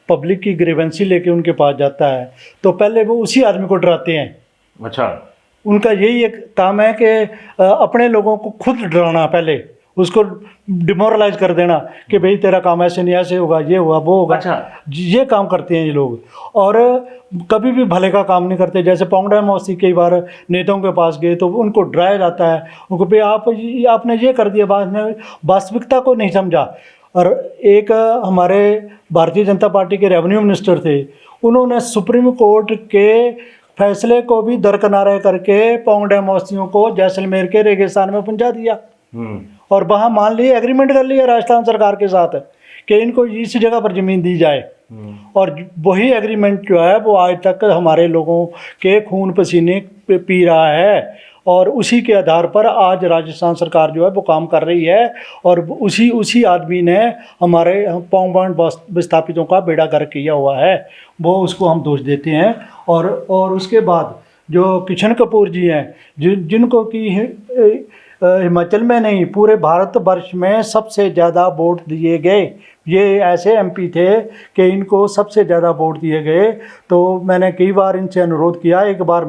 S2: पब्लिक की ग्रीवेंसी लेके उनके पास जाता है, तो पहले वो उसी आदमी को डराते हैं।
S1: अच्छा,
S2: उनका यही एक काम है कि अपने लोगों को खुद डराना, पहले उसको डिमोरलाइज कर देना कि भाई तेरा काम ऐसे नहीं, ऐसे होगा, ये होगा, वो होगा।
S1: अच्छा,
S2: ये काम करते हैं ये लोग, और कभी भी भले का काम नहीं करते। जैसे पौंग डैम मौसी कई बार नेताओं के पास गए तो उनको डराया जाता है, उनको भाई आपने ये कर दिया, वास्तविकता को नहीं समझा। और एक हमारे भारतीय जनता पार्टी के रेवेन्यू मिनिस्टर थे, उन्होंने सुप्रीम कोर्ट के फैसले को भी दरकिनारे करके पौंग डैम मौसियों को जैसलमेर के रेगिस्तान में पहुंचा दिया, और वहाँ मान लिए एग्रीमेंट कर लिया राजस्थान सरकार के साथ कि इनको इस जगह पर ज़मीन दी जाए। और वही एग्रीमेंट जो है वो आज तक हमारे लोगों के खून पसीने पी रहा है, और उसी के आधार पर आज राजस्थान सरकार जो है वो काम कर रही है। और उसी आदमी ने हमारे पौंग बांध विस्थापितों का बेड़ा गर्क किया हुआ है, वो उसको हम दोष देते हैं। और उसके बाद जो किशन कपूर जी हैं, जिनको कि हिमाचल में नहीं पूरे भारतवर्ष में सबसे ज़्यादा वोट दिए गए, ये ऐसे MP थे कि इनको सबसे ज़्यादा वोट दिए गए। तो मैंने कई बार इनसे अनुरोध किया, एक बार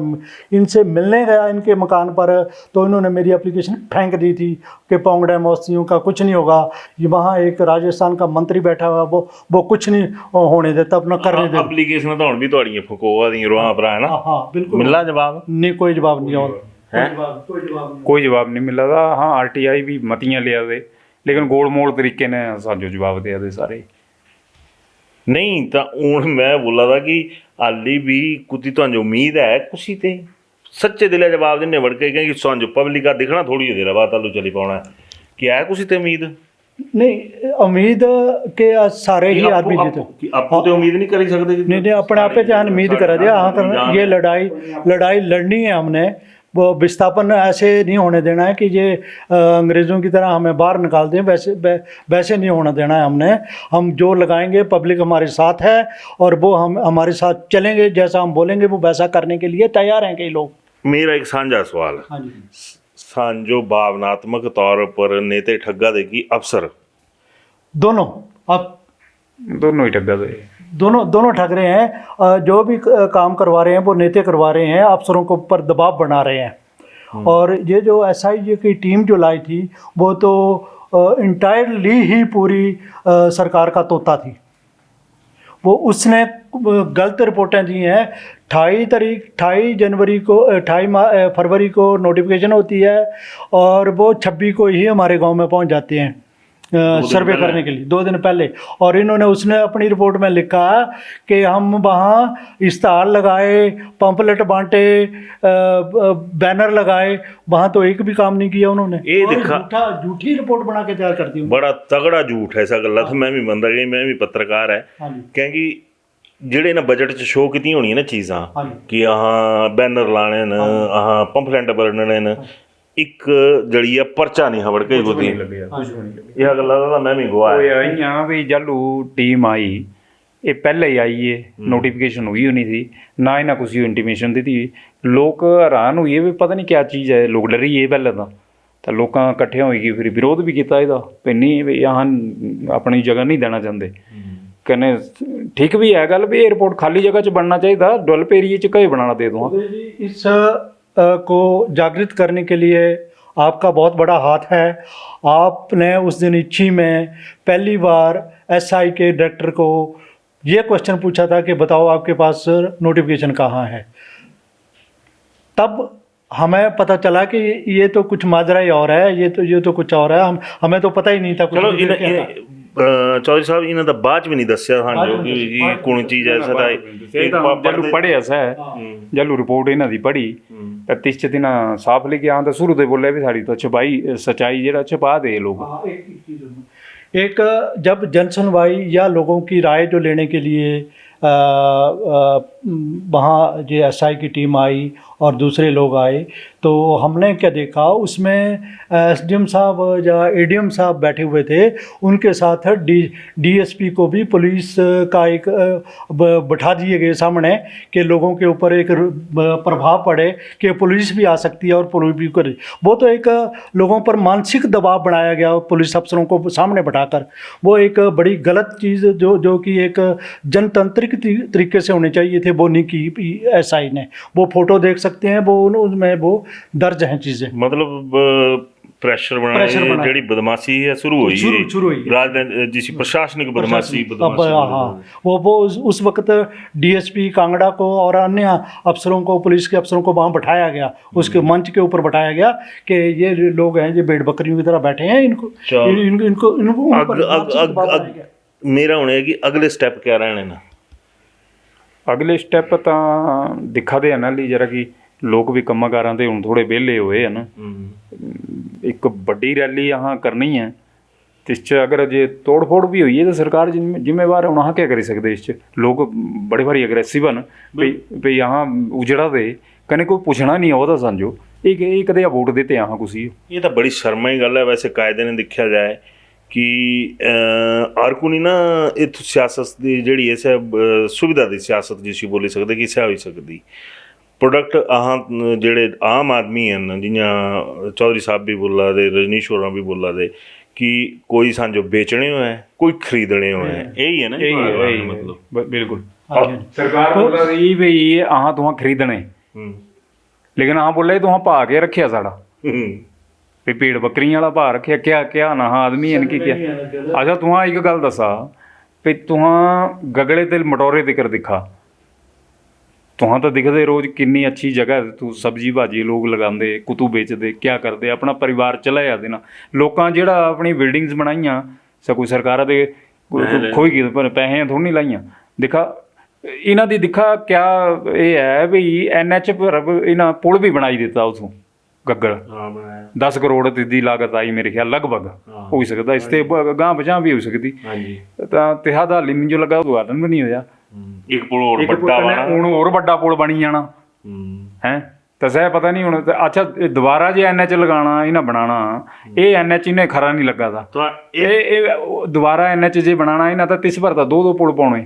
S2: इनसे मिलने गया इनके मकान पर, तो इन्होंने मेरी एप्लीकेशन फेंक दी थी कि पौंग डैम मौसियों का कुछ नहीं होगा, ये वहाँ एक राजस्थान का मंत्री बैठा हुआ, वो कुछ नहीं होने देता, अपना करने देता।
S1: एप्लीकेशन तो हुण भी तुहाड़ियां फकोआ दी रोहां भरा है ना।
S2: हाँ बिल्कुल,
S1: मिला जवाब
S2: नहीं, कोई जवाब नहीं और
S3: कोई जवाब नहीं मिला था। हाँ RTI भी मतियां लिया दे, लेकिन गोल मोड़ तरीके ने साजो जवाब दिया दे सारे
S1: नहीं। तो हूँ मैं बोला था कि हाली भी कुछ तो उम्मीद है कुछ ते सच्चे दिले जवाब दिने वड़ के कि सांझ पब्लिक का दिखना थोड़ी देर बाद तालू चली पाना कि है कुछ ते उम्मीद
S2: नहीं उम्मीद के सारे ही आदमी जीते
S1: आपको तो उम्मीद नहीं करी सकते कि
S2: नहीं अपने आप पे ध्यान उम्मीद करा दिया हाँ करना ये लड़ाई लड़नी है हमने। वो विस्थापन ऐसे नहीं होने देना है कि ये अंग्रेज़ों की तरह हमें बाहर निकाल दें, वैसे नहीं होने देना है हमने। हम जो लगाएंगे पब्लिक हमारे साथ है और वो हम हमारे साथ चलेंगे, जैसा हम बोलेंगे वो वैसा करने के लिए तैयार हैं कई लोग।
S1: मेरा एक साझा सवाल है,
S2: हाँ जी,
S1: साझो भावनात्मक तौर पर नेते ठग्गा दे की अफसर
S2: दोनों अब
S3: दोनों ही ठग्गा दे,
S2: दोनों ठग रहे हैं। जो भी काम करवा रहे हैं वो नेता करवा रहे हैं, अफसरों को ऊपर दबाव बना रहे हैं। और ये जो SIG की टीम जो लाई थी वो तो इंटायरली ही पूरी सरकार का तोता थी। वो उसने गलत रिपोर्टें दी हैं। 28 जनवरी को 28 फरवरी को नोटिफिकेशन होती है और वो 26 को ही हमारे गांव में पहुंच जाते हैं सर्वे करने के लिए, 2 दिन पहले। और इन्होंने उसने अपनी रिपोर्ट में लिखा कि हम वहाँ इश्तहार लगाए, पंपलेट बांटे, बैनर लगाए, वहाँ तो एक भी काम नहीं किया उन्होंने।
S1: ये दिखा
S2: झूठी रिपोर्ट बना के तैयार कर दी।
S1: बड़ा तगड़ा झूठ है, ऐसा गलत मैं भी मंदा गई, मैं भी पत्रकार है क्योंकि ਜਿਹੜੇ ਨਾ ਬਜਟ 'ਚ ਸ਼ੋਅ ਕੀਤੀਆਂ ਹੋਣੀਆਂ ਨਾ ਚੀਜ਼ਾਂ ਕਿ ਆਹ ਬੈਨਰ ਲਾਣੇ ਨੇ, ਆਹ ਪੰਫਲੈਂਟ ਬਣਨੇ ਨੇ, ਇੱਕ ਜੜੀ ਆ ਪਰਚਾ ਨਹੀਂ ਹਵੜ ਕੇ ਗੋਦੀ ਇਹ ਗੱਲਾਂ ਦਾ ਮੈਂ ਵੀ ਗਵਾਹ
S3: ਹੋਇਆ ਹੀ ਆ ਵੀ ਜਾਲੂ ਟੀਮ ਆਈ ਇਹ ਪਹਿਲਾਂ ਹੀ ਆਈ ਏ, ਨੋਟੀਫਿਕੇਸ਼ਨ ਹੋਈ ਹੋਣੀ ਸੀ ਨਾ, ਇਹਨਾਂ ਕੁਛ ਇੰਟੀਮੇਸ਼ਨ ਦਿੱਤੀ। ਲੋਕ ਹੈਰਾਨ ਹੋਈਏ ਵੀ ਪਤਾ ਨਹੀਂ ਕਿਆ ਚੀਜ਼ ਹੈ, ਲੋਕ ਡਰੀਏ ਪਹਿਲਾਂ ਤਾਂ ਲੋਕਾਂ ਇਕੱਠਿਆਂ ਹੋਏਗੀ, ਫਿਰ ਵਿਰੋਧ ਵੀ ਕੀਤਾ ਇਹਦਾ ਵੀ ਨਹੀਂ ਵੀ ਆਹ ਆਪਣੀ ਜਗ੍ਹਾ ਨਹੀਂ ਦੇਣਾ ਚਾਹੁੰਦੇ। ਕਹਿੰਦੇ ਠੀਕ ਵੀ ਹੈ ਗੱਲ ਵੀ 에ਅਰਪੋर्ट ਖਾਲੀ ਜਗ੍ਹਾ 'ਚ ਬਣਨਾ ਚਾਹੀਦਾ, ਡਿਵੈਲਪ ਏਰੀਏ 'ਚ ਕਹੇ ਬਣਾना दे दूँ।
S2: इस को जागृत करने के लिए आपका बहुत बड़ा हाथ है। आपने उस दिन इच्छी में पहली बार SI के डायरेक्टर को ये क्वेश्चन पूछा था कि बताओ आपके पास नोटिफिकेशन कहाँ है। तब हमें पता चला कि ये तो कुछ माजरा ही और है, ये तो कुछ और है, हमें तो पता ही नहीं था कुछ।
S1: ਚਲੋ ਚੌਧਰੀ ਸਾਹਿਬ ਇਹਨਾਂ ਦਾ ਬਾਅਦ 'ਚ ਵੀ ਨਹੀਂ ਦੱਸਿਆ ਸਾਨੂੰ ਕਿ ਕੌਣ ਚੀਜ਼ ਐਸਾ ਦਾ
S3: ਜਲੂ ਪੜ੍ਹਿਆ ਸੈ ਜਲੂ ਰਿਪੋਰਟ ਇਹਨਾਂ ਦੀ ਪੜ੍ਹੀ ਤਾਂ 30 ਦਿਨਾਂ ਸਾਫ਼ ਲਿਖਿਆ ਤਾਂ ਸ਼ੁਰੂ ਤੋਂ ਬੋਲਿਆ ਵੀ ਸਾਡੀ ਤਾਂ ਛਪਾਈ सच्चाई ਜਿਹੜਾ छुपा दे लोग।
S2: एक जब जन सुनवाई या लोगों की राय जो लेने के लिए वहाँ जो SI की टीम आई और दूसरे लोग आए तो हमने क्या देखा उसमें SDM साहब या ADM साहब बैठे हुए थे, उनके साथ DSP को भी पुलिस का एक बैठा दिए गए सामने कि लोगों के ऊपर एक प्रभाव पड़े कि पुलिस भी आ सकती है और पुलिस भी करे। वो तो एक लोगों पर मानसिक दबाव बनाया गया पुलिस अफसरों को सामने बैठाकर। वो एक बड़ी गलत चीज़ जो कि एक जनतांत्रिक तरीके से होने चाहिए थे वो नहीं की SI ने। वो फोटो देख सकते हैं, वो उसमें वो दर्ज हैं चीज़ें।
S1: मतलब प्रेशर बनाने ਜਿਹੜੀ ਬਦਮਾਸ਼ੀ ਹੈ ਸ਼ੁਰੂ ਹੋਈ ਰਾਜਨੀਤੀ जिस प्रशासनिक बदमाशी
S2: हाँ वो उस वक्त DSP कांगड़ा को और अन्य अफसरों को, पुलिस के अफसरों को वहाँ बैठाया गया, उसके मंच के ऊपर बैठाया गया कि ये लोग हैं जो भेड़ बकरियों की तरह बैठे हैं, इनको
S1: मेरा होने है कि अगले स्टेप क्या रहने ना।
S3: ਅਗਲੇ ਸਟੈਪ ਤਾਂ ਦਿਖਾ ਦੇ ਨਾ ਲਈ ਜਰਾ ਕਿ ਲੋਕ ਵੀ ਕੰਮਾਂ ਕਾਰਾਂ ਤੇ ਹੁਣ ਥੋੜੇ ਵਿਹਲੇ ਹੋਏ ਹਨ। ਇੱਕ ਵੱਡੀ ਰੈਲੀ ਆਹ ਕਰਨੀ ਹੈ ਤੇ ਇਸ 'ਚ ਅਗਰ ਜੇ ਤੋੜ ਫੋੜ ਵੀ ਹੋਈ ਹੈ ਤਾਂ ਸਰਕਾਰ ਜ਼ਿੰਮੇਵਾਰ ਹੁਣ ਆਹ ਕਿਆ ਕਰੀ ਸਕਦੇ। ਇਸ 'ਚ ਲੋਕ ਬੜੇ ਭਾਰੀ ਅਗਰੈਸਿਵ ਹਨ ਵੀ ਆਹ ਉਜੜਾ ਦੇ ਕਨੇ ਕੋਈ ਪੁੱਛਣਾ ਨਹੀਂ ਉਹਦਾ ਸਮਝੋ ਇਹ ਕਦੇ ਆ ਵੋਟ ਦਿੱਤੇ ਆਹ ਕੁਛ
S1: ਇਹ ਤਾਂ ਬੜੀ ਸ਼ਰਮ ਦੀ ਗੱਲ ਹੈ। ਵੈਸੇ ਕਾਇਦੇ ਨੇ ਦੇਖਿਆ ਜਾਏ ਕਿ ਹਰ ਕੋਈ ਨਾ ਇੱਥੋਂ ਸਿਆਸਤ ਦੀ ਜਿਹੜੀ ਇਸ ਸੁਵਿਧਾ ਦੀ ਸਿਆਸਤ ਜਿਸ ਬੋਲੀ ਸਕਦੇ ਕਿ ਸਿਆ ਹੋਈ ਸਕਦੀ प्रोडक्ट ਜਿਹੜੇ आम आदमी हैं जियां चौधरी साहब भी बोला दे, रजनीश होरां भी बोला दे कि कोई साझो बेचने हो है कोई खरीदने हो है, यही है ना, यही मतलब
S3: बिल्कुल। सरकार बोला रही भी आह तुहां खरीदने लेकिन आह बोला तुहां पा के रखिया साड़ा भी भेड़ बकरियां वाला भा रखिया क्या क्या ना आदमी इनकी क्या। अच्छा तुहां एक गल दसा भी तुहां गगड़े ते मटोरे तिकर दिखा तुहां तो दिखते रोज़ किन्नी अच्छी जगह तू सब्जी भाजी लोग लगाते कुतू बेचते क्या करते अपना परिवार चलाया देना। लोकां जेड़ा अपनी बिल्डिंग्स बनाइयां कोई सरकारां दे खोई गई पर पैसे थोड़ी नहीं लाइयां। दिखा ਇਹਨਾਂ ਦੀ ਦਿਖਾ ਕਿਆ ਇਹ ਹੈ ਵੀ NH ਪਰ ਇਹਨਾਂ ਪੁਲ ਵੀ ਬਣਾਈ ਦਿੱਤਾ ਉਥੋਂ ਗੱਗੜ
S1: ਹਾਂ ਬਣਾਇਆ
S3: 10 ਕਰੋੜ ਦੀ ਲਾਗਤ ਆਈ ਮੇਰੇ ਖਿਆਲ ਲਗਭਗ ਹੋ ਸਕਦਾ ਇਸ ਤੇ ਗਾਂ ਬਚਾਂ ਵੀ ਹੋ ਸਕਦੀ
S1: ਹਾਂਜੀ
S3: ਤਾਂ ਤਿਹਾਦ ਹਾਲੀ ਮੈਨੂੰ ਜੋ ਲੱਗਾ ਉਦਘਾਟਨ ਵੀ ਨਹੀਂ ਹੋਇਆ
S1: ਇੱਕ ਪੁਲ ਹੋਰ
S3: ਇੱਕ
S1: ਵੱਡਾ ਵਾ
S3: ਹੁਣ ਹੋਰ ਵੱਡਾ ਪੁਲ ਬਣੀ ਜਾਣਾ ਹੈ ਤਾਂ ਸਹਿ ਪਤਾ ਨਹੀਂ ਹੁਣ ਅੱਛਾ ਇਹ ਦੁਬਾਰਾ ਜੇ NH ਲਗਾਉਣਾ ਇਹਨਾਂ ਬਣਾਉਣਾ ਇਹ NH ਇਹਨੇ ਖਰਾ ਨਹੀਂ ਲੱਗਾ ਦਾ
S1: ਤਾਂ
S3: ਇਹ ਦੁਬਾਰਾ NH ਜੇ ਬਣਾਉਣਾ ਇਹਨਾਂ ਤਾਂ ਤਿਸ ਭਰ ਤਾਂ ਦੋ ਪੁਲ ਪਾਉਣੇ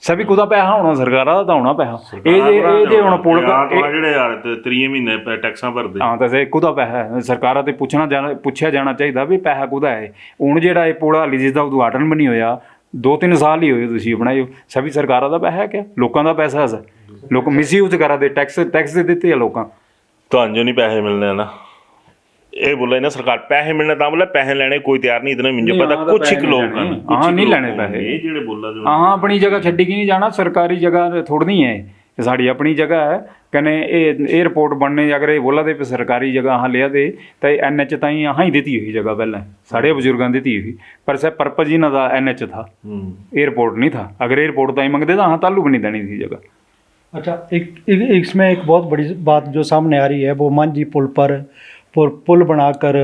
S3: ਸਭੀ ਕੁਦਾ ਪੈਸਾ ਹੋਣਾ ਸਰਕਾਰਾਂ ਦਾ ਤਾਂ ਹੋਣਾ ਪੈਸਾ ਇਹ ਜੇ ਹੁਣ ਪੁਲ
S1: ਜਿਹੜੇ ਯਾਰ 3 ਮਹੀਨੇ ਟੈਕਸਾਂ ਭਰਦੇ
S3: ਹਾਂ ਤਾਂ ਸੇ ਕੁਦਾ ਪੈਸਾ ਹੈ ਸਰਕਾਰਾਂ ਤੇ ਪੁੱਛਿਆ ਜਾਣਾ ਚਾਹੀਦਾ ਵੀ ਪੈਸਾ ਕੁਦਾ ਹੈ ਹੁਣ ਜਿਹੜਾ ਇਹ ਪੁਲ ਹਾਲੀ ਜਿਸ ਦਾ ਉਦਘਾਟਨ ਵੀ ਨਹੀਂ ਹੋਇਆ 2-3 ਸਾਲ ਹੀ ਹੋਏ ਤੁਸੀਂ ਬਣਾਇਓ ਸਭੀ ਸਰਕਾਰਾਂ ਦਾ ਪੈਸਾ ਹੈ ਕਿਆ ਲੋਕਾਂ ਦਾ ਪੈਸਾ ਹੈ ਲੋਕ ਮਿਸਯੂਜ਼ ਕਰਾਦੇ ਟੈਕਸ ਦੇ ਦਿੱਤੇ ਆ ਲੋਕਾਂ
S1: ਤੁਹਾਨੂੰ ਜੋ ਨਹੀਂ ਪੈਸੇ ਮਿਲਣੇ ਨਾ ਇਹ ਬੋਲੇ ਨਾ ਸਰਕਾਰ ਪੈਸੇ ਮਿਲਣੇ ਤਾਂ ਬੋਲੇ ਪੈਸੇ ਲੈਣੇ ਕੋਈ ਤਿਆਰ ਨਹੀਂ ਇਤਨਾ ਮੈਨੂੰ ਪਤਾ ਕੁਛ ਇੱਕ ਲੋਕ ਹਨ
S3: ਹਾਂ ਨਹੀਂ ਲੈਣੇ ਪੈਸੇ
S1: ਇਹ ਜਿਹੜੇ ਬੋਲਾ
S3: ਹਾਂ ਆਪਣੀ ਜਗ੍ਹਾ ਛੱਡੀ ਕੀ ਨਹੀਂ ਜਾਣਾ ਸਰਕਾਰੀ ਜਗ੍ਹਾ ਥੋੜ੍ਹੀ ਹੈ ਇਹ ਸਾਡੀ ਆਪਣੀ ਜਗ੍ਹਾ ਹੈ ਕਹਿੰਦੇ ਇਹ 에ਅਰਪੋਰਟ ਬਣਨੇ ਅਗਰ ਇਹ ਬੋਲਾ ਦੇ ਸਰਕਾਰੀ ਜਗ੍ਹਾ ਹਾਂ ਲਿਆ ਦੇ ਤਾਂ NH ਤਾਂ ਹੀ ਹੀ ਦਿੱਤੀ ਹੋਈ ਜਗ੍ਹਾ ਪਹਿਲਾਂ ਸਾਡੇ ਬਜ਼ੁਰਗਾਂ ਦੀ ਦਿੱਤੀ ਹੋਈ पर सर पर्पज ही ना था NH था एयरपोर्ट नहीं था अगर एयरपोर्ट तो ही मंगते तो हाँ ताल्लुक नहीं देनी थी जगह
S2: अच्छा इसमें एक बहुत बड़ी बात जो सामने आ रही है वो मांझी पुल पर पुल बनाकर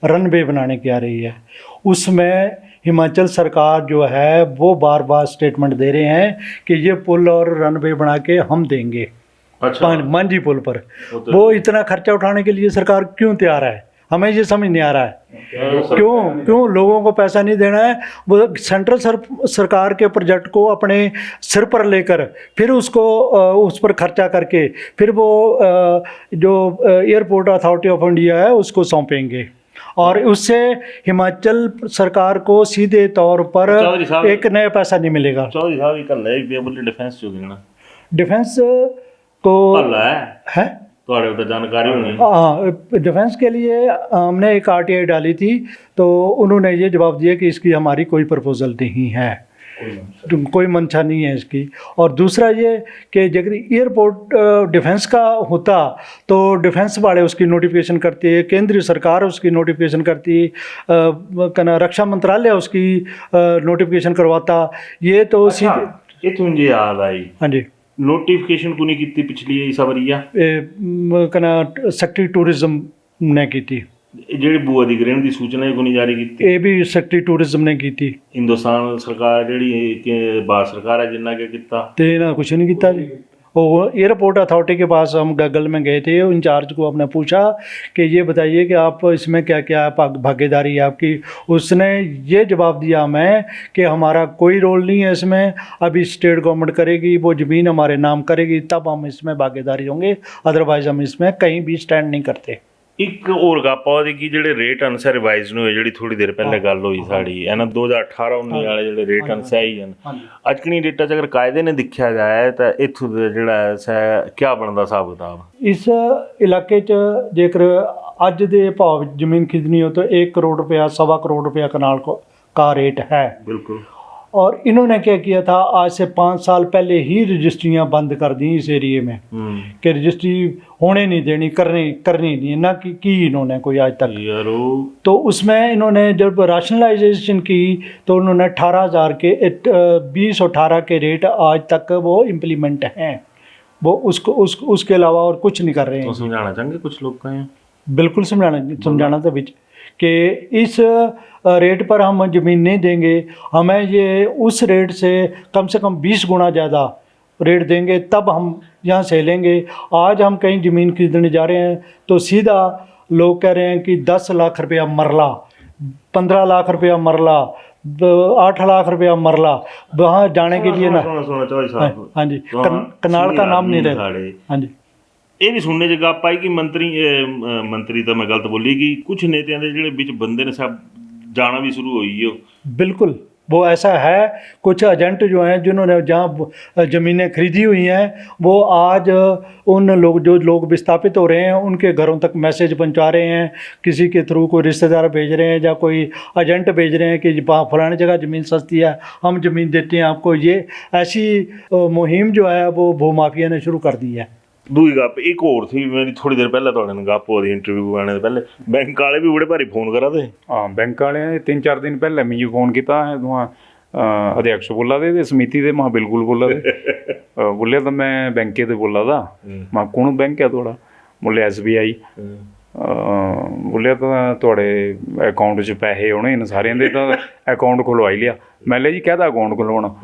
S2: रनवे बनाने की आ रही है उसमें हिमाचल सरकार जो है वो बार बार स्टेटमेंट दे रहे हैं कि ये पुल और रनवे बना के हम देंगे
S1: अच्छा
S2: मांझी पुल पर वो इतना खर्चा उठाने के लिए सरकार क्यों तैयार है हमें ये समझ नहीं आ रहा है क्यों लोगों को पैसा नहीं देना है वो सेंट्रल सरकार के प्रोजेक्ट को अपने सिर पर लेकर फिर उसको उस पर खर्चा करके फिर वो जो एयरपोर्ट अथॉरिटी ऑफ इंडिया है उसको सौंपेंगे और उससे हिमाचल सरकार को सीधे तौर पर एक नया पैसा नहीं मिलेगा
S1: चौधरी साहब ये कल है डिफेंस जो देना
S2: डिफेंस को है
S1: तो जानकारी होनी
S2: हाँ डिफेंस के लिए हमने एक RTI डाली थी तो उन्होंने ये जवाब दिया कि इसकी हमारी कोई प्रपोजल नहीं है कोई मंशा नहीं है इसकी और दूसरा ये कि अगर एयरपोर्ट डिफेंस का होता तो डिफेंस वाले उसकी नोटिफिकेशन करती है केंद्रीय सरकार उसकी नोटिफिकेशन करती है रक्षा मंत्रालय उसकी नोटिफिकेशन करवाता ये तो
S1: सीधे ये तो मुझे याद आई
S2: हाँ जी
S1: नोटिफिकेशन को नहीं की पिछली इस वरिया
S2: सेक्रेटरी टूरिज्म ने की थी
S1: ਜਿਹੜੀ ਭੂ ਅਧਿਕਰਨ ਦੀ ਸੂਚਨਾ ਹੀ ਕੋਈ ਜਾਰੀ ਕੀਤੀ
S2: ਇਹ ਵੀ ਸੈਕਟਰੀ ਟੂਰਿਜ਼ਮ ਨੇ ਕੀਤੀ
S1: ਹਿੰਦੁਸਤਾਨ ਸਰਕਾਰ ਜਿਹੜੀ ਕਿ ਭਾਰਤ ਸਰਕਾਰ ਹੈ ਜਿੰਨਾ ਕਿ ਕੀਤਾ
S2: ਤੇ ਇਹਨਾਂ कुछ नहीं किया जी वो एयरपोर्ट अथॉरिटी के पास हम गगल में गए थे इंचार्ज को हमने पूछा कि ये बताइए कि आप इसमें क्या क्या भागीदारी है आपकी उसने ये जवाब दिया हमें कि हमारा कोई रोल नहीं है इसमें अभी स्टेट गवर्नमेंट करेगी वो ज़मीन हमारे नाम करेगी तब हम इसमें भागीदारी होंगे अदरवाइज हम इसमें कहीं भी स्टैंड नहीं करते
S1: ਇੱਕ ਹੋਰ ਗੱਪ ਉਹਦੇ ਕੀ ਜਿਹੜੇ ਰੇਟ ਅਨਸਰ ਰਿਵਾਈਜ਼ ਨੂੰ ਜਿਹੜੀ ਥੋੜੀ ਦੇਰ ਪਹਿਲੇ ਗੱਲ ਹੋਈ ਸਾਡੀ ਇਹਨਾਂ 2018-19 ਵਾਲੇ ਜਿਹੜੇ ਰੇਟ ਅਨਸਾਈ ਹਨ ਅੱਜ ਕਿਹੜੀ ਡੇਟਾ 'ਚ ਅਗਰ ਕਾਇਦੇ ਨੇ ਦੇਖਿਆ ਜਾਏ ਤਾਂ ਇੱਥੋਂ ਦਾ ਜਿਹੜਾ ਕਿਆ ਬਣਦਾ ਹਿਸਾਬ ਕਿਤਾਬ
S2: ਇਸ ਇਲਾਕੇ 'ਚ ਜੇਕਰ ਅੱਜ ਦੇ ਭਾਅ ਜ਼ਮੀਨ ਖਰੀਦਣੀ ਹੋ ਤਾਂ 1 करोड़ रुपया 1.25 करोड़ रुपया कनाल का रेट है
S1: बिल्कुल
S2: और इन्होंने क्या किया था आज से 5 साल पहले ही रजिस्ट्रियां बंद कर दी इस एरिए में कि रजिस्ट्री होने नहीं देनी करनी नहीं ना की इन्होंने कोई आज तक तो उसमें इन्होंने जब राशनलाइजेशन की तो उन्होंने 18,000 के 2018 के रेट आज तक वो इम्प्लीमेंट हैं वो उसके अलावा और कुछ नहीं कर रहे हैं
S1: तो समझाना चाहेंगे कुछ लोग का
S2: बिल्कुल समझाना था बीच कि इस रेट पर हम ज़मीन नहीं देंगे हमें ये उस रेट से कम 20 गुना ज़्यादा रेट देंगे तब हम यहाँ से लेंगे आज हम कहीं ज़मीन खरीदने जा रहे हैं तो सीधा लोग कह रहे हैं कि 10 लाख रुपया मरला 15 लाख रुपया मरला 8 लाख रुपया मरला वहाँ जाने के लिए ना हाँ जी कनाल का नाम नहीं रहे हाँ जी
S1: ਇਹ ਵੀ ਸੁਣਨੇ 'ਚ ਗੱਪ ਆਈ ਕਿ ਮੰਤਰੀ ਤਾਂ ਮੈਂ ਗਲਤ ਬੋਲੀ ਕਿ ਕੁਝ ਨੇਤਿਆਂ ਦੇ ਜਿਹੜੇ ਵਿੱਚ ਬੰਦੇ ਨੇ ਸਭ ਜਾਣਾ भी शुरू हुई हो
S2: बिल्कुल वो ऐसा है कुछ एजेंट जो हैं जिन्होंने जहाँ ज़मीनें खरीदी हुई हैं वो आज उन जो लोग विस्थापित हो रहे हैं उनके घरों तक मैसेज पहुंचा रहे हैं किसी के थ्रू कोई रिश्तेदार भेज रहे हैं या कोई एजेंट भेज रहे हैं कि फलानी जगह ज़मीन सस्ती है हम ज़मीन देते हैं आपको ये ऐसी मुहिम जो है वो भूमाफिया ने शुरू कर दी है
S1: दूई गप एक और थी मेरी थोड़ी देर पहले थोड़े गप हो रही इंटरव्यू आने से पहले बैंक वाले भी बड़े भारी फोन करा थे
S3: हाँ बैंक वाले 3-4 दिन पहले मैं फोन किया है वहाँ ਅਧਿਆਕਸ਼ ਬੋਲਾ ਦੇ ਸਮਿਤੀ ਦੇ। ਮੈਂ ਬਿਲਕੁਲ ਬੋਲਾ ਦੇ। ਬੋਲਿਆ ਤਾਂ ਮੈਂ ਬੈਂਕੇ ਤੇ ਬੋਲਾ ਦਾ। ਮੈਂ ਕੌਣ ਬੈਂਕ ਹੈ ਤੁਹਾਡਾ? ਬੋਲੇ SBI। ਬੋਲਿਆ ਤਾਂ ਤੁਹਾਡੇ ਅਕਾਊਂਟ 'ਚ ਪੈਸੇ ਆਉਣੇ ਨੇ ਸਾਰਿਆਂ ਦੇ, ਤਾਂ ਅਕਾਊਂਟ ਖੁਲਵਾਈ ਲਿਆ। ਮੈਂ ਲਿਆ ਜੀ ਕਾਹਦਾ ਅਕਾਊਂਟ ਖੁਲਵਾਉਣਾ?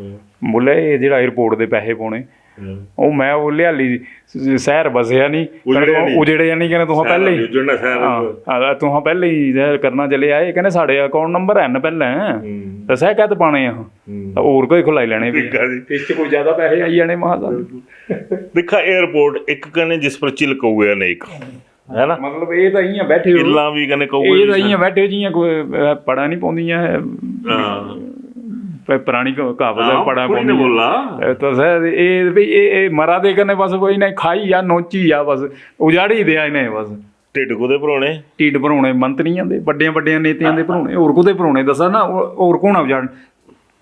S3: ਬੋਲਿਆ ਇਹ ਜਿਹੜਾ ਏਅਰਪੋਰਟ ਦੇ ਪੈਸੇ ਪਾਉਣੇ। ਉਹ ਮੈਂ ਬੋਲਿਆ ਲਈ ਸ਼ਹਿਰ ਵਸਿਆ ਨਹੀਂ, ਉਜੜਿਆ ਨਹੀਂ, ਕਹਿੰਦੇ ਤੂੰ ਪਹਿਲੇ ਹੀ ਤੂੰ ਪਹਿਲੇ ਹੀ ਕਰਨਾ ਚਲੇ ਆਏ। ਕਹਿੰਦੇ ਸਾਡੇ ਅਕਾਊਂਟ ਨੰਬਰ ਹਨ ਪਹਿਲਾਂ, ਦੱਸਿਆ ਕਦ ਪਾਣੇ ਆ, ਹੋਰ ਕੋਈ ਖੁਲਾਈ ਲੈਣੇ ਵੀ ਇਸ 'ਚ ਕੋਈ ਜ਼ਿਆਦਾ ਪੈਸੇ ਆਈ ਜਾਣੇ। ਮਹਾਂ
S1: ਦੇਖਾ ਏਅਰਪੋਰਟ ਇੱਕ ਕਹਿੰਦੇ ਜਿਸ ਪਰ ਚਿਲਕਊਏ ਅਨੇਕ ਹੈ ਨਾ,
S3: ਮਤਲਬ ਇਹ ਤਾਂ ਇਆਂ ਬੈਠੇ
S1: ਇੱਲਾਂ ਵੀ ਕਹਿੰਦੇ ਕਊਏ,
S3: ਇਹ ਤਾਂ ਇਆਂ ਬੈਠੇ ਜੀਆਂ ਕੋਈ ਪੜਾ ਨਹੀਂ ਪਾਉਂਦੀਆਂ ਪੁਰਾਣੀ ਕਹਾਵਤ ਪੜਾ ਪਾਉਂਦੀਆਂ ਤਾਂ ਸਰ ਇਹ ਵੀ ਇਹ ਮਰਾ ਦੇ ਕਰਨੇ ਬਸ ਕੋਈ ਨਾ ਖਾਈ ਆ ਨੋਚੀ ਆ ਬਸ ਉਜਾੜੀ ਦਿਆ ਇਹਨੇ ਬਸ।
S1: ਢਿੱਡ ਕੋਦੇ ਭਰਾਉਣੇ,
S3: ਢਿੱਡ ਭਰਾਉਣੇ ਮੰਤਰੀਆਂ ਦੇ, ਵੱਡਿਆਂ ਵੱਡਿਆਂ ਨੇਤਿਆਂ ਦੇ ਭਰਾਉਣੇ, ਹੋਰ ਕੋਦੇ ਭਰਾਉਣੇ ਦੱਸਾਂ ਨਾ, ਹੋਰ ਕੌਣ ਉਜਾੜ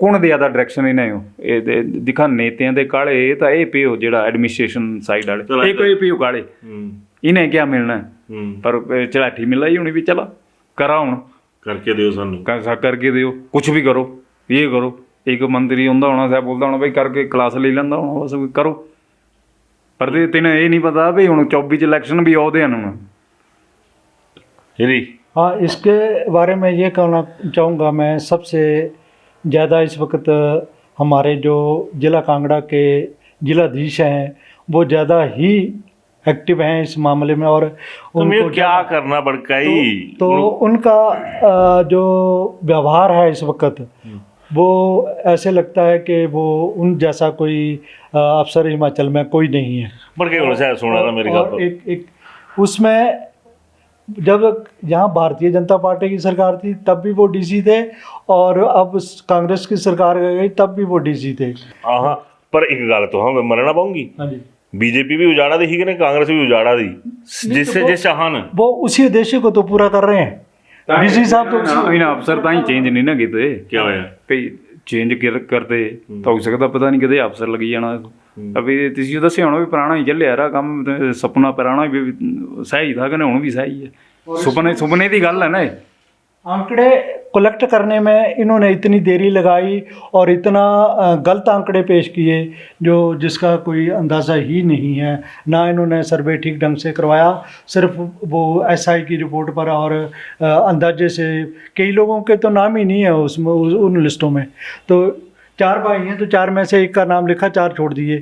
S3: ਕੌਣ ਦਿਆ ਦਾ ਡਾਇਰੈਕਸ਼ਨ ਇਹਨੇ ਇਹ ਦਿਖਾ ਨੇਤਿਆਂ ਦੇ ਕਾਲੇ ਤਾਂ ਇਹ ਪਿਓ ਜਿਹੜਾ ਐਡਮਿਨਿਸਟ੍ਰੇਸ਼ਨ ਸਾਈਡ ਵਾਲੇ ਇਹ ਕੋਈ ਪਿਓ ਕਾਲੇ ਇਹਨੇ ਕਿਆ ਮਿਲਣਾ, ਪਰ ਝਲਾਠੀ ਮਿਲਾ ਹੀ ਹੋਣੀ ਵੀ ਚਲਾ ਕਰਾ ਹੁਣ
S1: ਕਰਕੇ ਦਿਓ ਸਾਨੂੰ,
S3: ਕਰਕੇ ਦਿਓ ਕੁਛ ਵੀ ਕਰੋ, ਇਹ ਕਰੋ। ਇੱਕ ਮੰਤਰੀ ਹੁੰਦਾ ਹੋਣਾ ਸਾਹਿਬ ਬੋਲਦਾ ਹੋਣਾ ਬਈ ਕਰਕੇ ਕਲਾਸ ਲੈ ਲੈਂਦਾ ਹੋਣਾ ਬਸ ਕਰੋ, ਪਰ ਤੈਨੂੰ ਇਹ ਨਹੀਂ ਪਤਾ ਵੀ ਹੁਣ 24 'ਚ ਇਲੈਕਸ਼ਨ ਵੀ ਆਉਂਦੇ ਹਨ ਹੁਣ।
S2: हाँ, इसके बारे में ये कहना चाहूँगा मैं, सबसे ज़्यादा इस वक्त हमारे जो ज़िला कांगड़ा के जिलाधीश हैं वो ज़्यादा ही एक्टिव हैं इस मामले में, और उनको
S1: क्या करना पड़ता है
S2: तो उनका जो व्यवहार है इस वक्त वो ऐसे लगता है कि वो उन जैसा कोई अफसर हिमाचल में कोई नहीं है।
S1: सुना था मेरी
S2: और एक उसमें जब यहाँ भारतीय जनता पार्टी की सरकार थी तब भी वो DC थे, और अब कांग्रेस की सरकार गई तब भी वो DC थे।
S1: हाँ, पर एक गल तो हाँ मरना पाऊंगी,
S2: हाँ जी,
S1: बीजेपी भी उजाड़ा दी कि नहीं, कांग्रेस भी उजाड़ा दी, जिससे जिस चाहन
S2: वो उसी उद्देश्य को तो पूरा कर रहे हैं। DC साहब तो
S3: ਇਹਨਾਂ ਅਫਸਰ ਤਾਂ ਹੀ ਚੇਂਜ ਨਹੀਂ ਨਾ ਕੀਤੇ।
S1: क्या होया
S3: ਭਈ ਚੇਂਜ ਕਰਦੇ ਤਾਂ ਹੋ ਸਕਦਾ ਪਤਾ ਨਹੀਂ ਕਿਤੇ ਅਫਸਰ ਲੱਗੀ ਜਾਣਾ। ਅਭੀ ਤੁਸੀਂ ਦੱਸਿਆ ਹੁਣ ਵੀ ਪੁਰਾਣਾ ਹੀ ਚੱਲਿਆ ਰਾ ਕੰਮ, ਸੁਪਨਾ ਪੁਰਾਣਾ ਵੀ ਸਹੀ ਥਾ ਕਿ ਹੁਣ ਵੀ ਸਹੀ ਹੈ। ਸੁਪਨੇ ਦੀ ਗੱਲ ਹੈ ਨਾ।
S2: आंकड़े कलेक्ट करने में इन्होंने इतनी देरी लगाई और इतना गलत आंकड़े पेश किए जो जिसका कोई अंदाज़ा ही नहीं है। ना इन्होंने सर्वे ठीक ढंग से करवाया, सिर्फ वो SI की रिपोर्ट पर और अंदाजे से, कई लोगों के तो नाम ही नहीं है उसमें उन लिस्टों में। तो 4 भाई हैं तो 4 में से एक का नाम लिखा, 4 छोड़ दिए।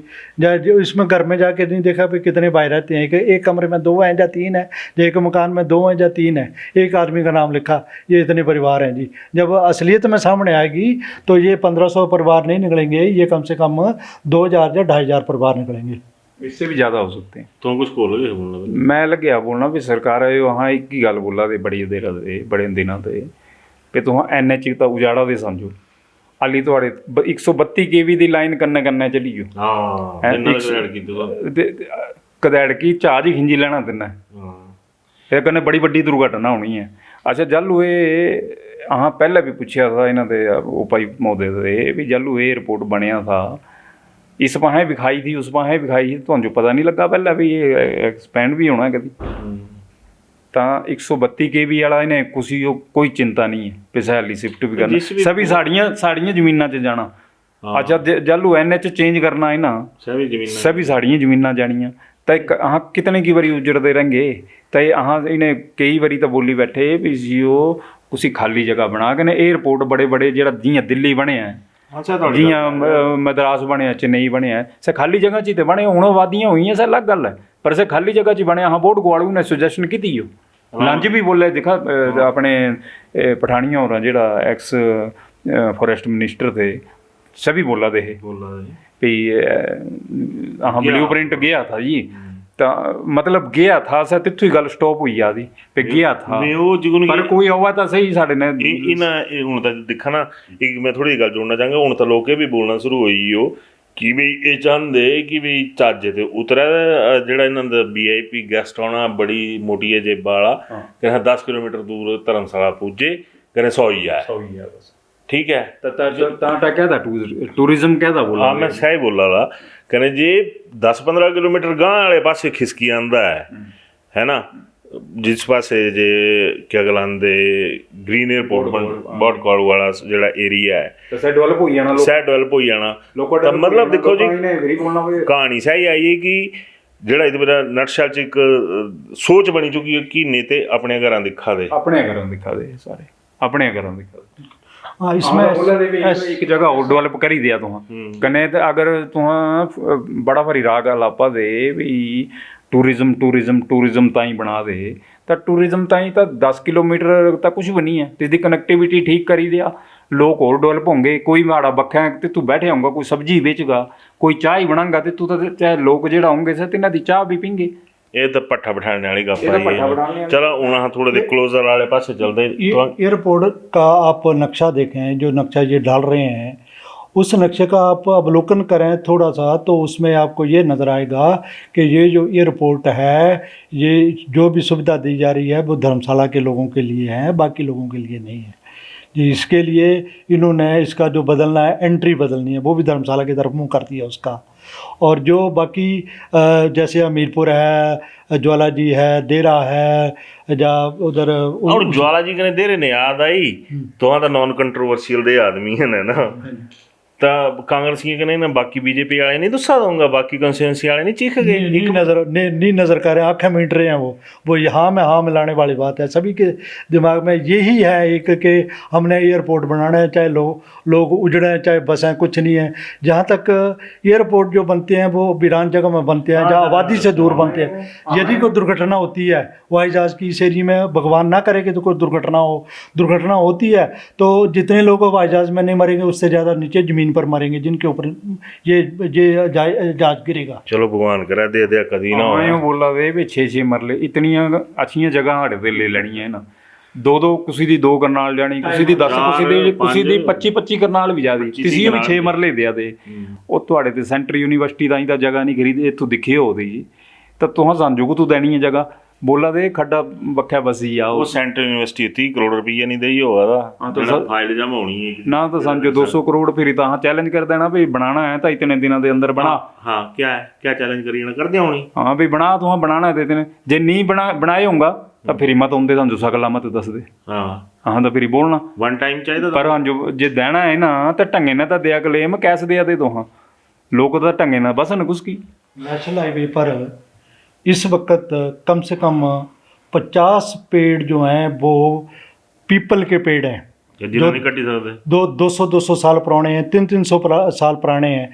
S2: जो इसमें घर में जाके नहीं देखा भी कितने भाई रहते हैं, कि एक कमरे में 2 हैं या 3 हैं, एक मकान में 2 हैं या 3 हैं, एक आदमी का नाम लिखा, ये इतने परिवार हैं जी। जब असलियत में सामने आएगी तो ये 1500 परिवार नहीं निकलेंगे, ये कम से कम 2000 या 2500 परिवार निकलेंगे।
S3: इससे भी ज़्यादा हो सकते हैं।
S1: तो कुछ बोल बोलना
S3: मैं लगे बोलना भी सरकार है वहाँ एक ही गल बोला दे बड़ी देर बड़े दिनों से भी तुम NH तो उजाड़ा दे समझो हाली थोड़े 132 kV की लाइन कन्ने चली कदैड़ की जहाज ही खिंजी लेना तिना फिर कन्ने बड़ी वड्डी दुर्घटना होनी है। अच्छा जल हुए हाँ पहले भी पूछा था इन्हों के उपाई महोदय से भी जल हुए रिपोर्ट बनया था, इस पाहें विखाई थी उस पाहें विखाई थी, तो पता नहीं लगा पहले भी ये एक्सपेंड भी होना कभी। तो 132 kV वाला इन्हें कुछ कोई चिंता नहीं है, पिछली शिफ्ट भी करना, सभी साड़ियाँ जमीना च जाना। अच्छा जल NH चेंज करना है ना, सभी साड़ियाँ जमीना जानिया तो हाँ कितने की बारी उजड़ते रहेंगे। तो हाँ इन्हें कई बारी तो बोली बैठे भी जीओ कुछ खाली जगह बना के एयरपोर्ट बड़े बड़े जो जियाँ दिल्ली बने हैं, जियाँ मद्रास बने, चेन्नई बने हैं, सर खाली जगह च तो बने हूँ आबादियाँ हुई हैं, सर अलग गल है, पर सर खाली जगह च बने। हाँ बोर्ड गुआड़ू ने सुजैशन की थी लंच भी बोले दिखा अपने पठानिया और जो एक्स फॉरेस्ट मिनिस्टर थे सभी बोला दे भी हाँ ब्लू प्रिंट गया था जी, तो मतलब गया था सर तिथों ही गल स्टॉप हुई आदि पे गया था पर कोई हुआ तो सही साढ़े ने
S1: हूँ तो दिखा ना। एक मैं थोड़ी गल जोड़ना चाहूँगा, हूँ तो लोग भी बोलना शुरू हुई हो कि भी ये चाहते कि भी चाजे ते उतरा जो इन्हों का VIP गैसट आना बड़ी मोटी है जेब वाला, कहें 10 किलोमीटर दूर धर्मशाला पुजे, कहें 100 ही है ठीक है।
S3: टूरिज्म कहता बोला,
S1: हाँ मैं सही बोला था, कहें जे 10-15 किलोमीटर गांव वाले पासे खिसकी आंदा है ना, ਜਿਸ ਪਾਸੇ ਜੇ ਕੀ ਗਲਾਂਦੇ ਗ੍ਰੀਨ 에ਅਰਪੋਰਟ ਬੋਟ ਕਾਲ ਵਾਲਾ ਜਿਹੜਾ ਏਰੀਆ ਹੈ
S3: ਤੇ ਸੈ ਡਿਵੈਲਪ ਹੋਈ ਜਾਣਾ
S1: ਸਹਿ ਡਿਵੈਲਪ ਹੋਈ ਜਾਣਾ ਤਾਂ ਮਤਲਬ ਦੇਖੋ ਜੀ ਕਹਾਣੀ ਸਹੀ ਆਈ ਹੈ ਕਿ ਜਿਹੜਾ ਇਹਦੇ ਮੇਰਾ ਨਟਸ਼ੈਲ ਚ ਇੱਕ ਸੋਚ ਬਣੀ ਚੁੱਕੀ ਹੈ ਕਿ ਨੇਤੇ ਆਪਣੇ ਘਰਾਂ ਦਿਖਾ ਦੇ
S3: ਸਾਰੇ ਆਪਣੇ ਘਰਾਂ ਦਿਖਾ ਦੇ
S2: हाँ इसमें
S3: एक जगह और डेवलप कर ही दिया तुहां कने ते अगर तुहां बड़ा भारी राग लापा दे भी टूरिज्म ताई बना दे ਤਾਂ ਟੂਰਿਜ਼ਮ ਤਾਈ ਤਾਂ 10 ਕਿਲੋਮੀਟਰ ਤਾਂ ਕੁਝ ਵੀ ਨਹੀਂ ਹੈ ਤੇ इसदी ਕਨੈਕਟੀਵਿਟੀ ਠੀਕ ਕਰੀ ਦਿਆ ਲੋਕ ਹੋਰ ਡਿਵੈਲਪ ਹੋਣਗੇ ਕੋਈ ਮਾੜਾ ਬੱਖਾ ਤੇ ਤੂੰ ਬੈਠੇ ਹੋਊਗਾ ਕੋਈ ਸਬਜ਼ੀ ਵੇਚੇਗਾ ਕੋਈ ਚਾਹ ਹੀ ਬਣਾਂਗਾ ਤੇ ਤੂੰ ਤਾਂ ਚਾਹੇ ਲੋਕ ਜਿਹੜਾ ਹੋਣਗੇ ਸੇ ਤਿੰਨਾਂ ਦੀ ਚਾਹ ਵੀ ਪੀਂਗੇ
S1: ਇਹ ਤਾਂ ਪੱਠਾ ਬਿਠਾਣੇ ਵਾਲੀ ਗੱਲ ਹੈ चलो ਹੁਣ थोड़े दे क्लोजर वाले पास चलते
S2: एयरपोर्ट का आप नक्शा देखें जो नक्शा ये डाल रहे हैं उस नक्शे का आप अवलोकन करें थोड़ा सा तो उसमें आपको ये नज़र आएगा कि ये जो एयरपोर्ट है ये जो भी सुविधा दी जा रही है वो धर्मशाला के लोगों के लिए है बाकी लोगों के लिए नहीं है जी इसके लिए इन्होंने इसका जो बदलना है एंट्री बदलनी है वो भी धर्मशाला की तरफ मुँह कर दिया उसका और जो बाकी जैसे हमीरपुर है ज्वाला जी है देरा है या उधर
S1: और ज्वाला जी कने देरे ने याद आई तो नॉन कंट्रोवर्शियल दे आदमी है ना ਤਾਂ ਕਾਂਗਰਸੀਆਂ ਕਹਿੰਦੇ ਨਾ ਬਾਕੀ बीजेपी वाले नहीं दुस्सा दूंगा बाकी कंस्टिट्यूंसी वाले नहीं चीख गए
S2: नहीं नज़र कर रहे आँखें मीट रहे हैं वो यहाँ में हाँ मिलाने वाली बात है सभी के दिमाग में यही है एक कि हमने एयरपोर्ट बनाना है चाहे लोग उजड़े चाहे बसें कुछ नहीं है जहाँ तक एयरपोर्ट जो बनते हैं वो वीरान जगह में बनते हैं जहाँ आबादी से दूर बनते हैं यदि कोई दुर्घटना होती है हवाई जहाज़ की इस एरिया में भगवान ना करे कि तो कोई दुर्घटना होती है तो जितने लोग हवाई जहाज़ में नहीं मरेंगे उससे ज़्यादा नीचे ज़मीन पर मरेंगे जिनके ऊपर ये जहाज गिरेगा
S1: चलो भगवान करे दे दे कदी ना
S3: हो बोला वे भी 6-6 मरले इतनियां अच्छियां जगह हाड़े ते ले लेनियां ना दो किसी दी 2 करनाल जानी किसी दी 10 किसी दी 25 करनाल भी जादी किसी भी 6 मरले दिया दे ਉਹ ਤੁਹਾਡੇ ਤੇ ਸੈਂਟਰ ਯੂਨੀਵਰਸਿਟੀ ਦਾ ਹੀ ਤਾਂ ਜਗ੍ਹਾ ਨਹੀਂ ਖਰੀਦੇ ਇੱਥੋਂ ਦਿਖੇ ਹੋਦੀ ਤਾਂ ਤੁਹਾਂ ਸਾਨੂੰ ਕੋ ਤੂੰ ਦੇਣੀ ਹੈ ਜਗ੍ਹਾ ਬੋਲਾ ਦੇ ਖੱਡਾ ਵੱਖਿਆ ਬਸੀ ਆ
S1: ਉਹ ਸੈਂਟਰ ਯੂਨੀਵਰਸਿਟੀ 30 ਕਰੋੜ ਰੁਪਈਆ ਨਹੀਂ ਦੇਈ ਹੋਗਾ ਦਾ ਫਾਈਲ ਜਮਾ ਹੋਣੀ ਹੈ
S3: ਨਾ ਤਾਂ ਸਮਝੋ 200 ਕਰੋੜ ਫਿਰ ਤਾਂ ਚੈਲੰਜ ਕਰ ਦੇਣਾ ਵੀ ਬਣਾਣਾ ਹੈ ਤਾਂ ਇਤਨੇ ਦਿਨਾਂ ਦੇ ਅੰਦਰ ਬਣਾ
S1: ਹਾਂ ਕੀ ਚੈਲੰਜ ਕਰੀ ਜਾਣਾ ਕਰਦੇ ਹੋਣੀ
S3: ਹਾਂ ਵੀ ਬਣਾ ਤੂੰ ਬਣਾਣਾ ਤੇ ਤੈਨੇ ਜੇ ਨਹੀਂ ਬਣਾਏ ਹੋਊਗਾ ਤਾਂ ਫਿਰ ਹਿੰਮਤ ਹੁੰਦੇ ਤੁਹਾਨੂੰ ਸਕਲਾ ਮਤ ਦੱਸ ਦੇ ਹਾਂ ਤਾਂ ਫਿਰ ਬੋਲਣਾ
S1: ਵਨ ਟਾਈਮ ਚਾਹੀਦਾ
S3: ਪਰ ਹਾਂ ਜੋ ਜੇ ਦੇਣਾ ਹੈ ਨਾ ਤਾਂ ਢੰਗੇ ਨਾਲ ਤਾਂ ਦਿਆ ਕਲੇਮ ਕੈਸ ਦਿਆ ਦੇ ਦੋਹਾਂ ਲੋਕ ਤਾਂ ਢੰਗੇ ਨਾਲ ਬਸ ਨकुस की
S2: नेशनल हाईवे पर इस वक्त कम से कम 50 पेड़ जो हैं वो पीपल के पेड़ हैं जो 200 साल पुराने हैं 300 साल पुराने हैं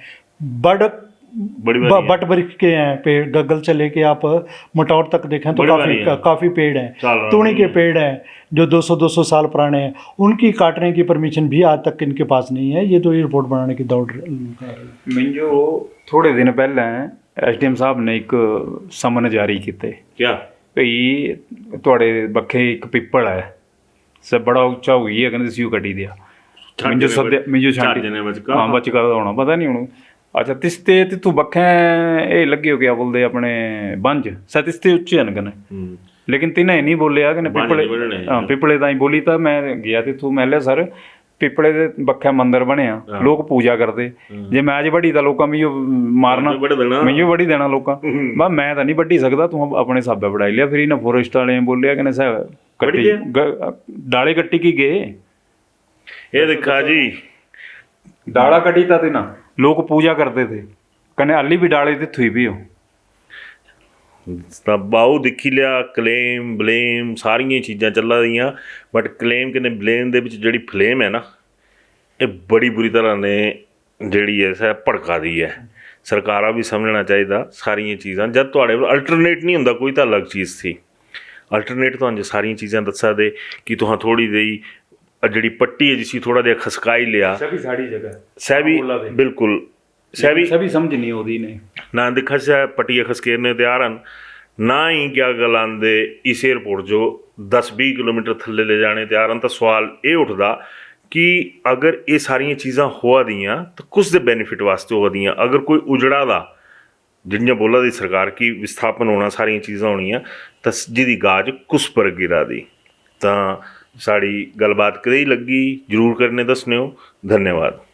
S2: बट वृक्ष के हैं पेड़ गग्गल से लेके आप मटौर तक देखें तो काफ़ी पेड़ हैं तूणी के पेड़ हैं जो 200 साल पुराने हैं उनकी काटने की परमिशन भी आज तक इनके पास नहीं है ये तो एयरपोर्ट बनाने की दौड़
S3: मिंजो थोड़े दिन पहले SDM साहब ने एक समन जारी किए
S1: क्या
S3: भई तुहाड़े बखे एक पिपल है सब बड़ा उच्चा हुई है कहते सी कटी दिया मिंजो सद्या मिंजो छांटी हाँ बचका होना पता नहीं हूँ अच्छा तिस्ते ते तू बखे ये लगे हो क्या बोलते अपने बंज सा तिस्ते उच्चे हैं कने लेकिन तिन्हें नहीं बोलिया कि पिपले हाँ पिपले ताई बोली तो मैं गया ते तू मैं लिया सर पिपले दे बखे मंदिर बने लोग पूजा करते जे मैं अज बड़ी तो लोग मियो मारना मियो बड़ी देना लोग बस मैं तो नहीं बड्डी सकता तू अपने हिसाबे बढ़ाई लिया फिर इन्हें फॉरेस्ट वाले बोलिया कि सह कट्टी डाले कट्टी की गए
S1: ये देखा जी
S3: डाला कटी था ते ना लोग पूजा करते थे कने अली भी डाले ते थुई भी हो
S1: ਤਾਂ ਬਾਉ ਦੇਖੀ ਲਿਆ ਕਲੇਮ ਬਲੇਮ ਸਾਰੀਆਂ ਚੀਜ਼ਾਂ ਚੱਲ ਰਹੀਆਂ ਬਟ ਕਲੇਮ ਕਿਨੇ ਬਲੇਮ ਦੇ ਵਿੱਚ ਜਿਹੜੀ ਫਲੇਮ ਹੈ ਨਾ ਇਹ ਬੜੀ ਬੁਰੀ ਤਰ੍ਹਾਂ ਨੇ ਜਿਹੜੀ ਹੈ ਸਾ ਭੜਕਾ ਦੀ ਹੈ ਸਰਕਾਰਾਂ ਵੀ ਸਮਝਣਾ ਚਾਹੀਦਾ ਸਾਰੀਆਂ ਚੀਜ਼ਾਂ ਜਦ ਤੁਹਾਡੇ ਕੋਲ ਅਲਟਰਨੇਟ ਨਹੀਂ ਹੁੰਦਾ ਕੋਈ ਤਾਂ ਅਲੱਗ ਚੀਜ਼ ਸੀ ਅਲਟਰਨੇਟ ਤੁਹਾਨੂੰ ਸਾਰੀਆਂ ਚੀਜ਼ਾਂ ਦੱਸਾ ਦੇ ਕਿ ਤੁਹਾਂ ਥੋੜੀ ਜਿਹੀ ਜਿਹੜੀ ਪੱਟੀ ਹੈ ਜਿਸੀ ਥੋੜਾ ਜਿਹਾ ਖਸਕਾਈ ਲਿਆ
S3: ਸਭੀ ਸਾਡੀ ਜਗ੍ਹਾ
S1: ਸਭੀ ਬਿਲਕੁਲ सभी
S3: समझ नहीं होती ने
S1: ना दिखा से पटिया खसकेरने तैयार हैं ना ही क्या गल आंदे इस एयरपोर्ट जो 10-20 किलोमीटर थल्ले ले जाने तैयार हैं तो सवाल ये उठदा कि अगर ये सारिया चीज़ां होआ दियाँ तो कुछ दे बेनिफिट वास्ते होआ दियाँ अगर कोई उजड़ा दा जिन्हें बोला दी सरकार की विस्थापन होना सारिया चीज़ां होनियां तो जिहदी गाज कुछ पर गिरा दी तो साड़ी गलबात कदें लगी जरूर करने दसने हो धन्यवाद।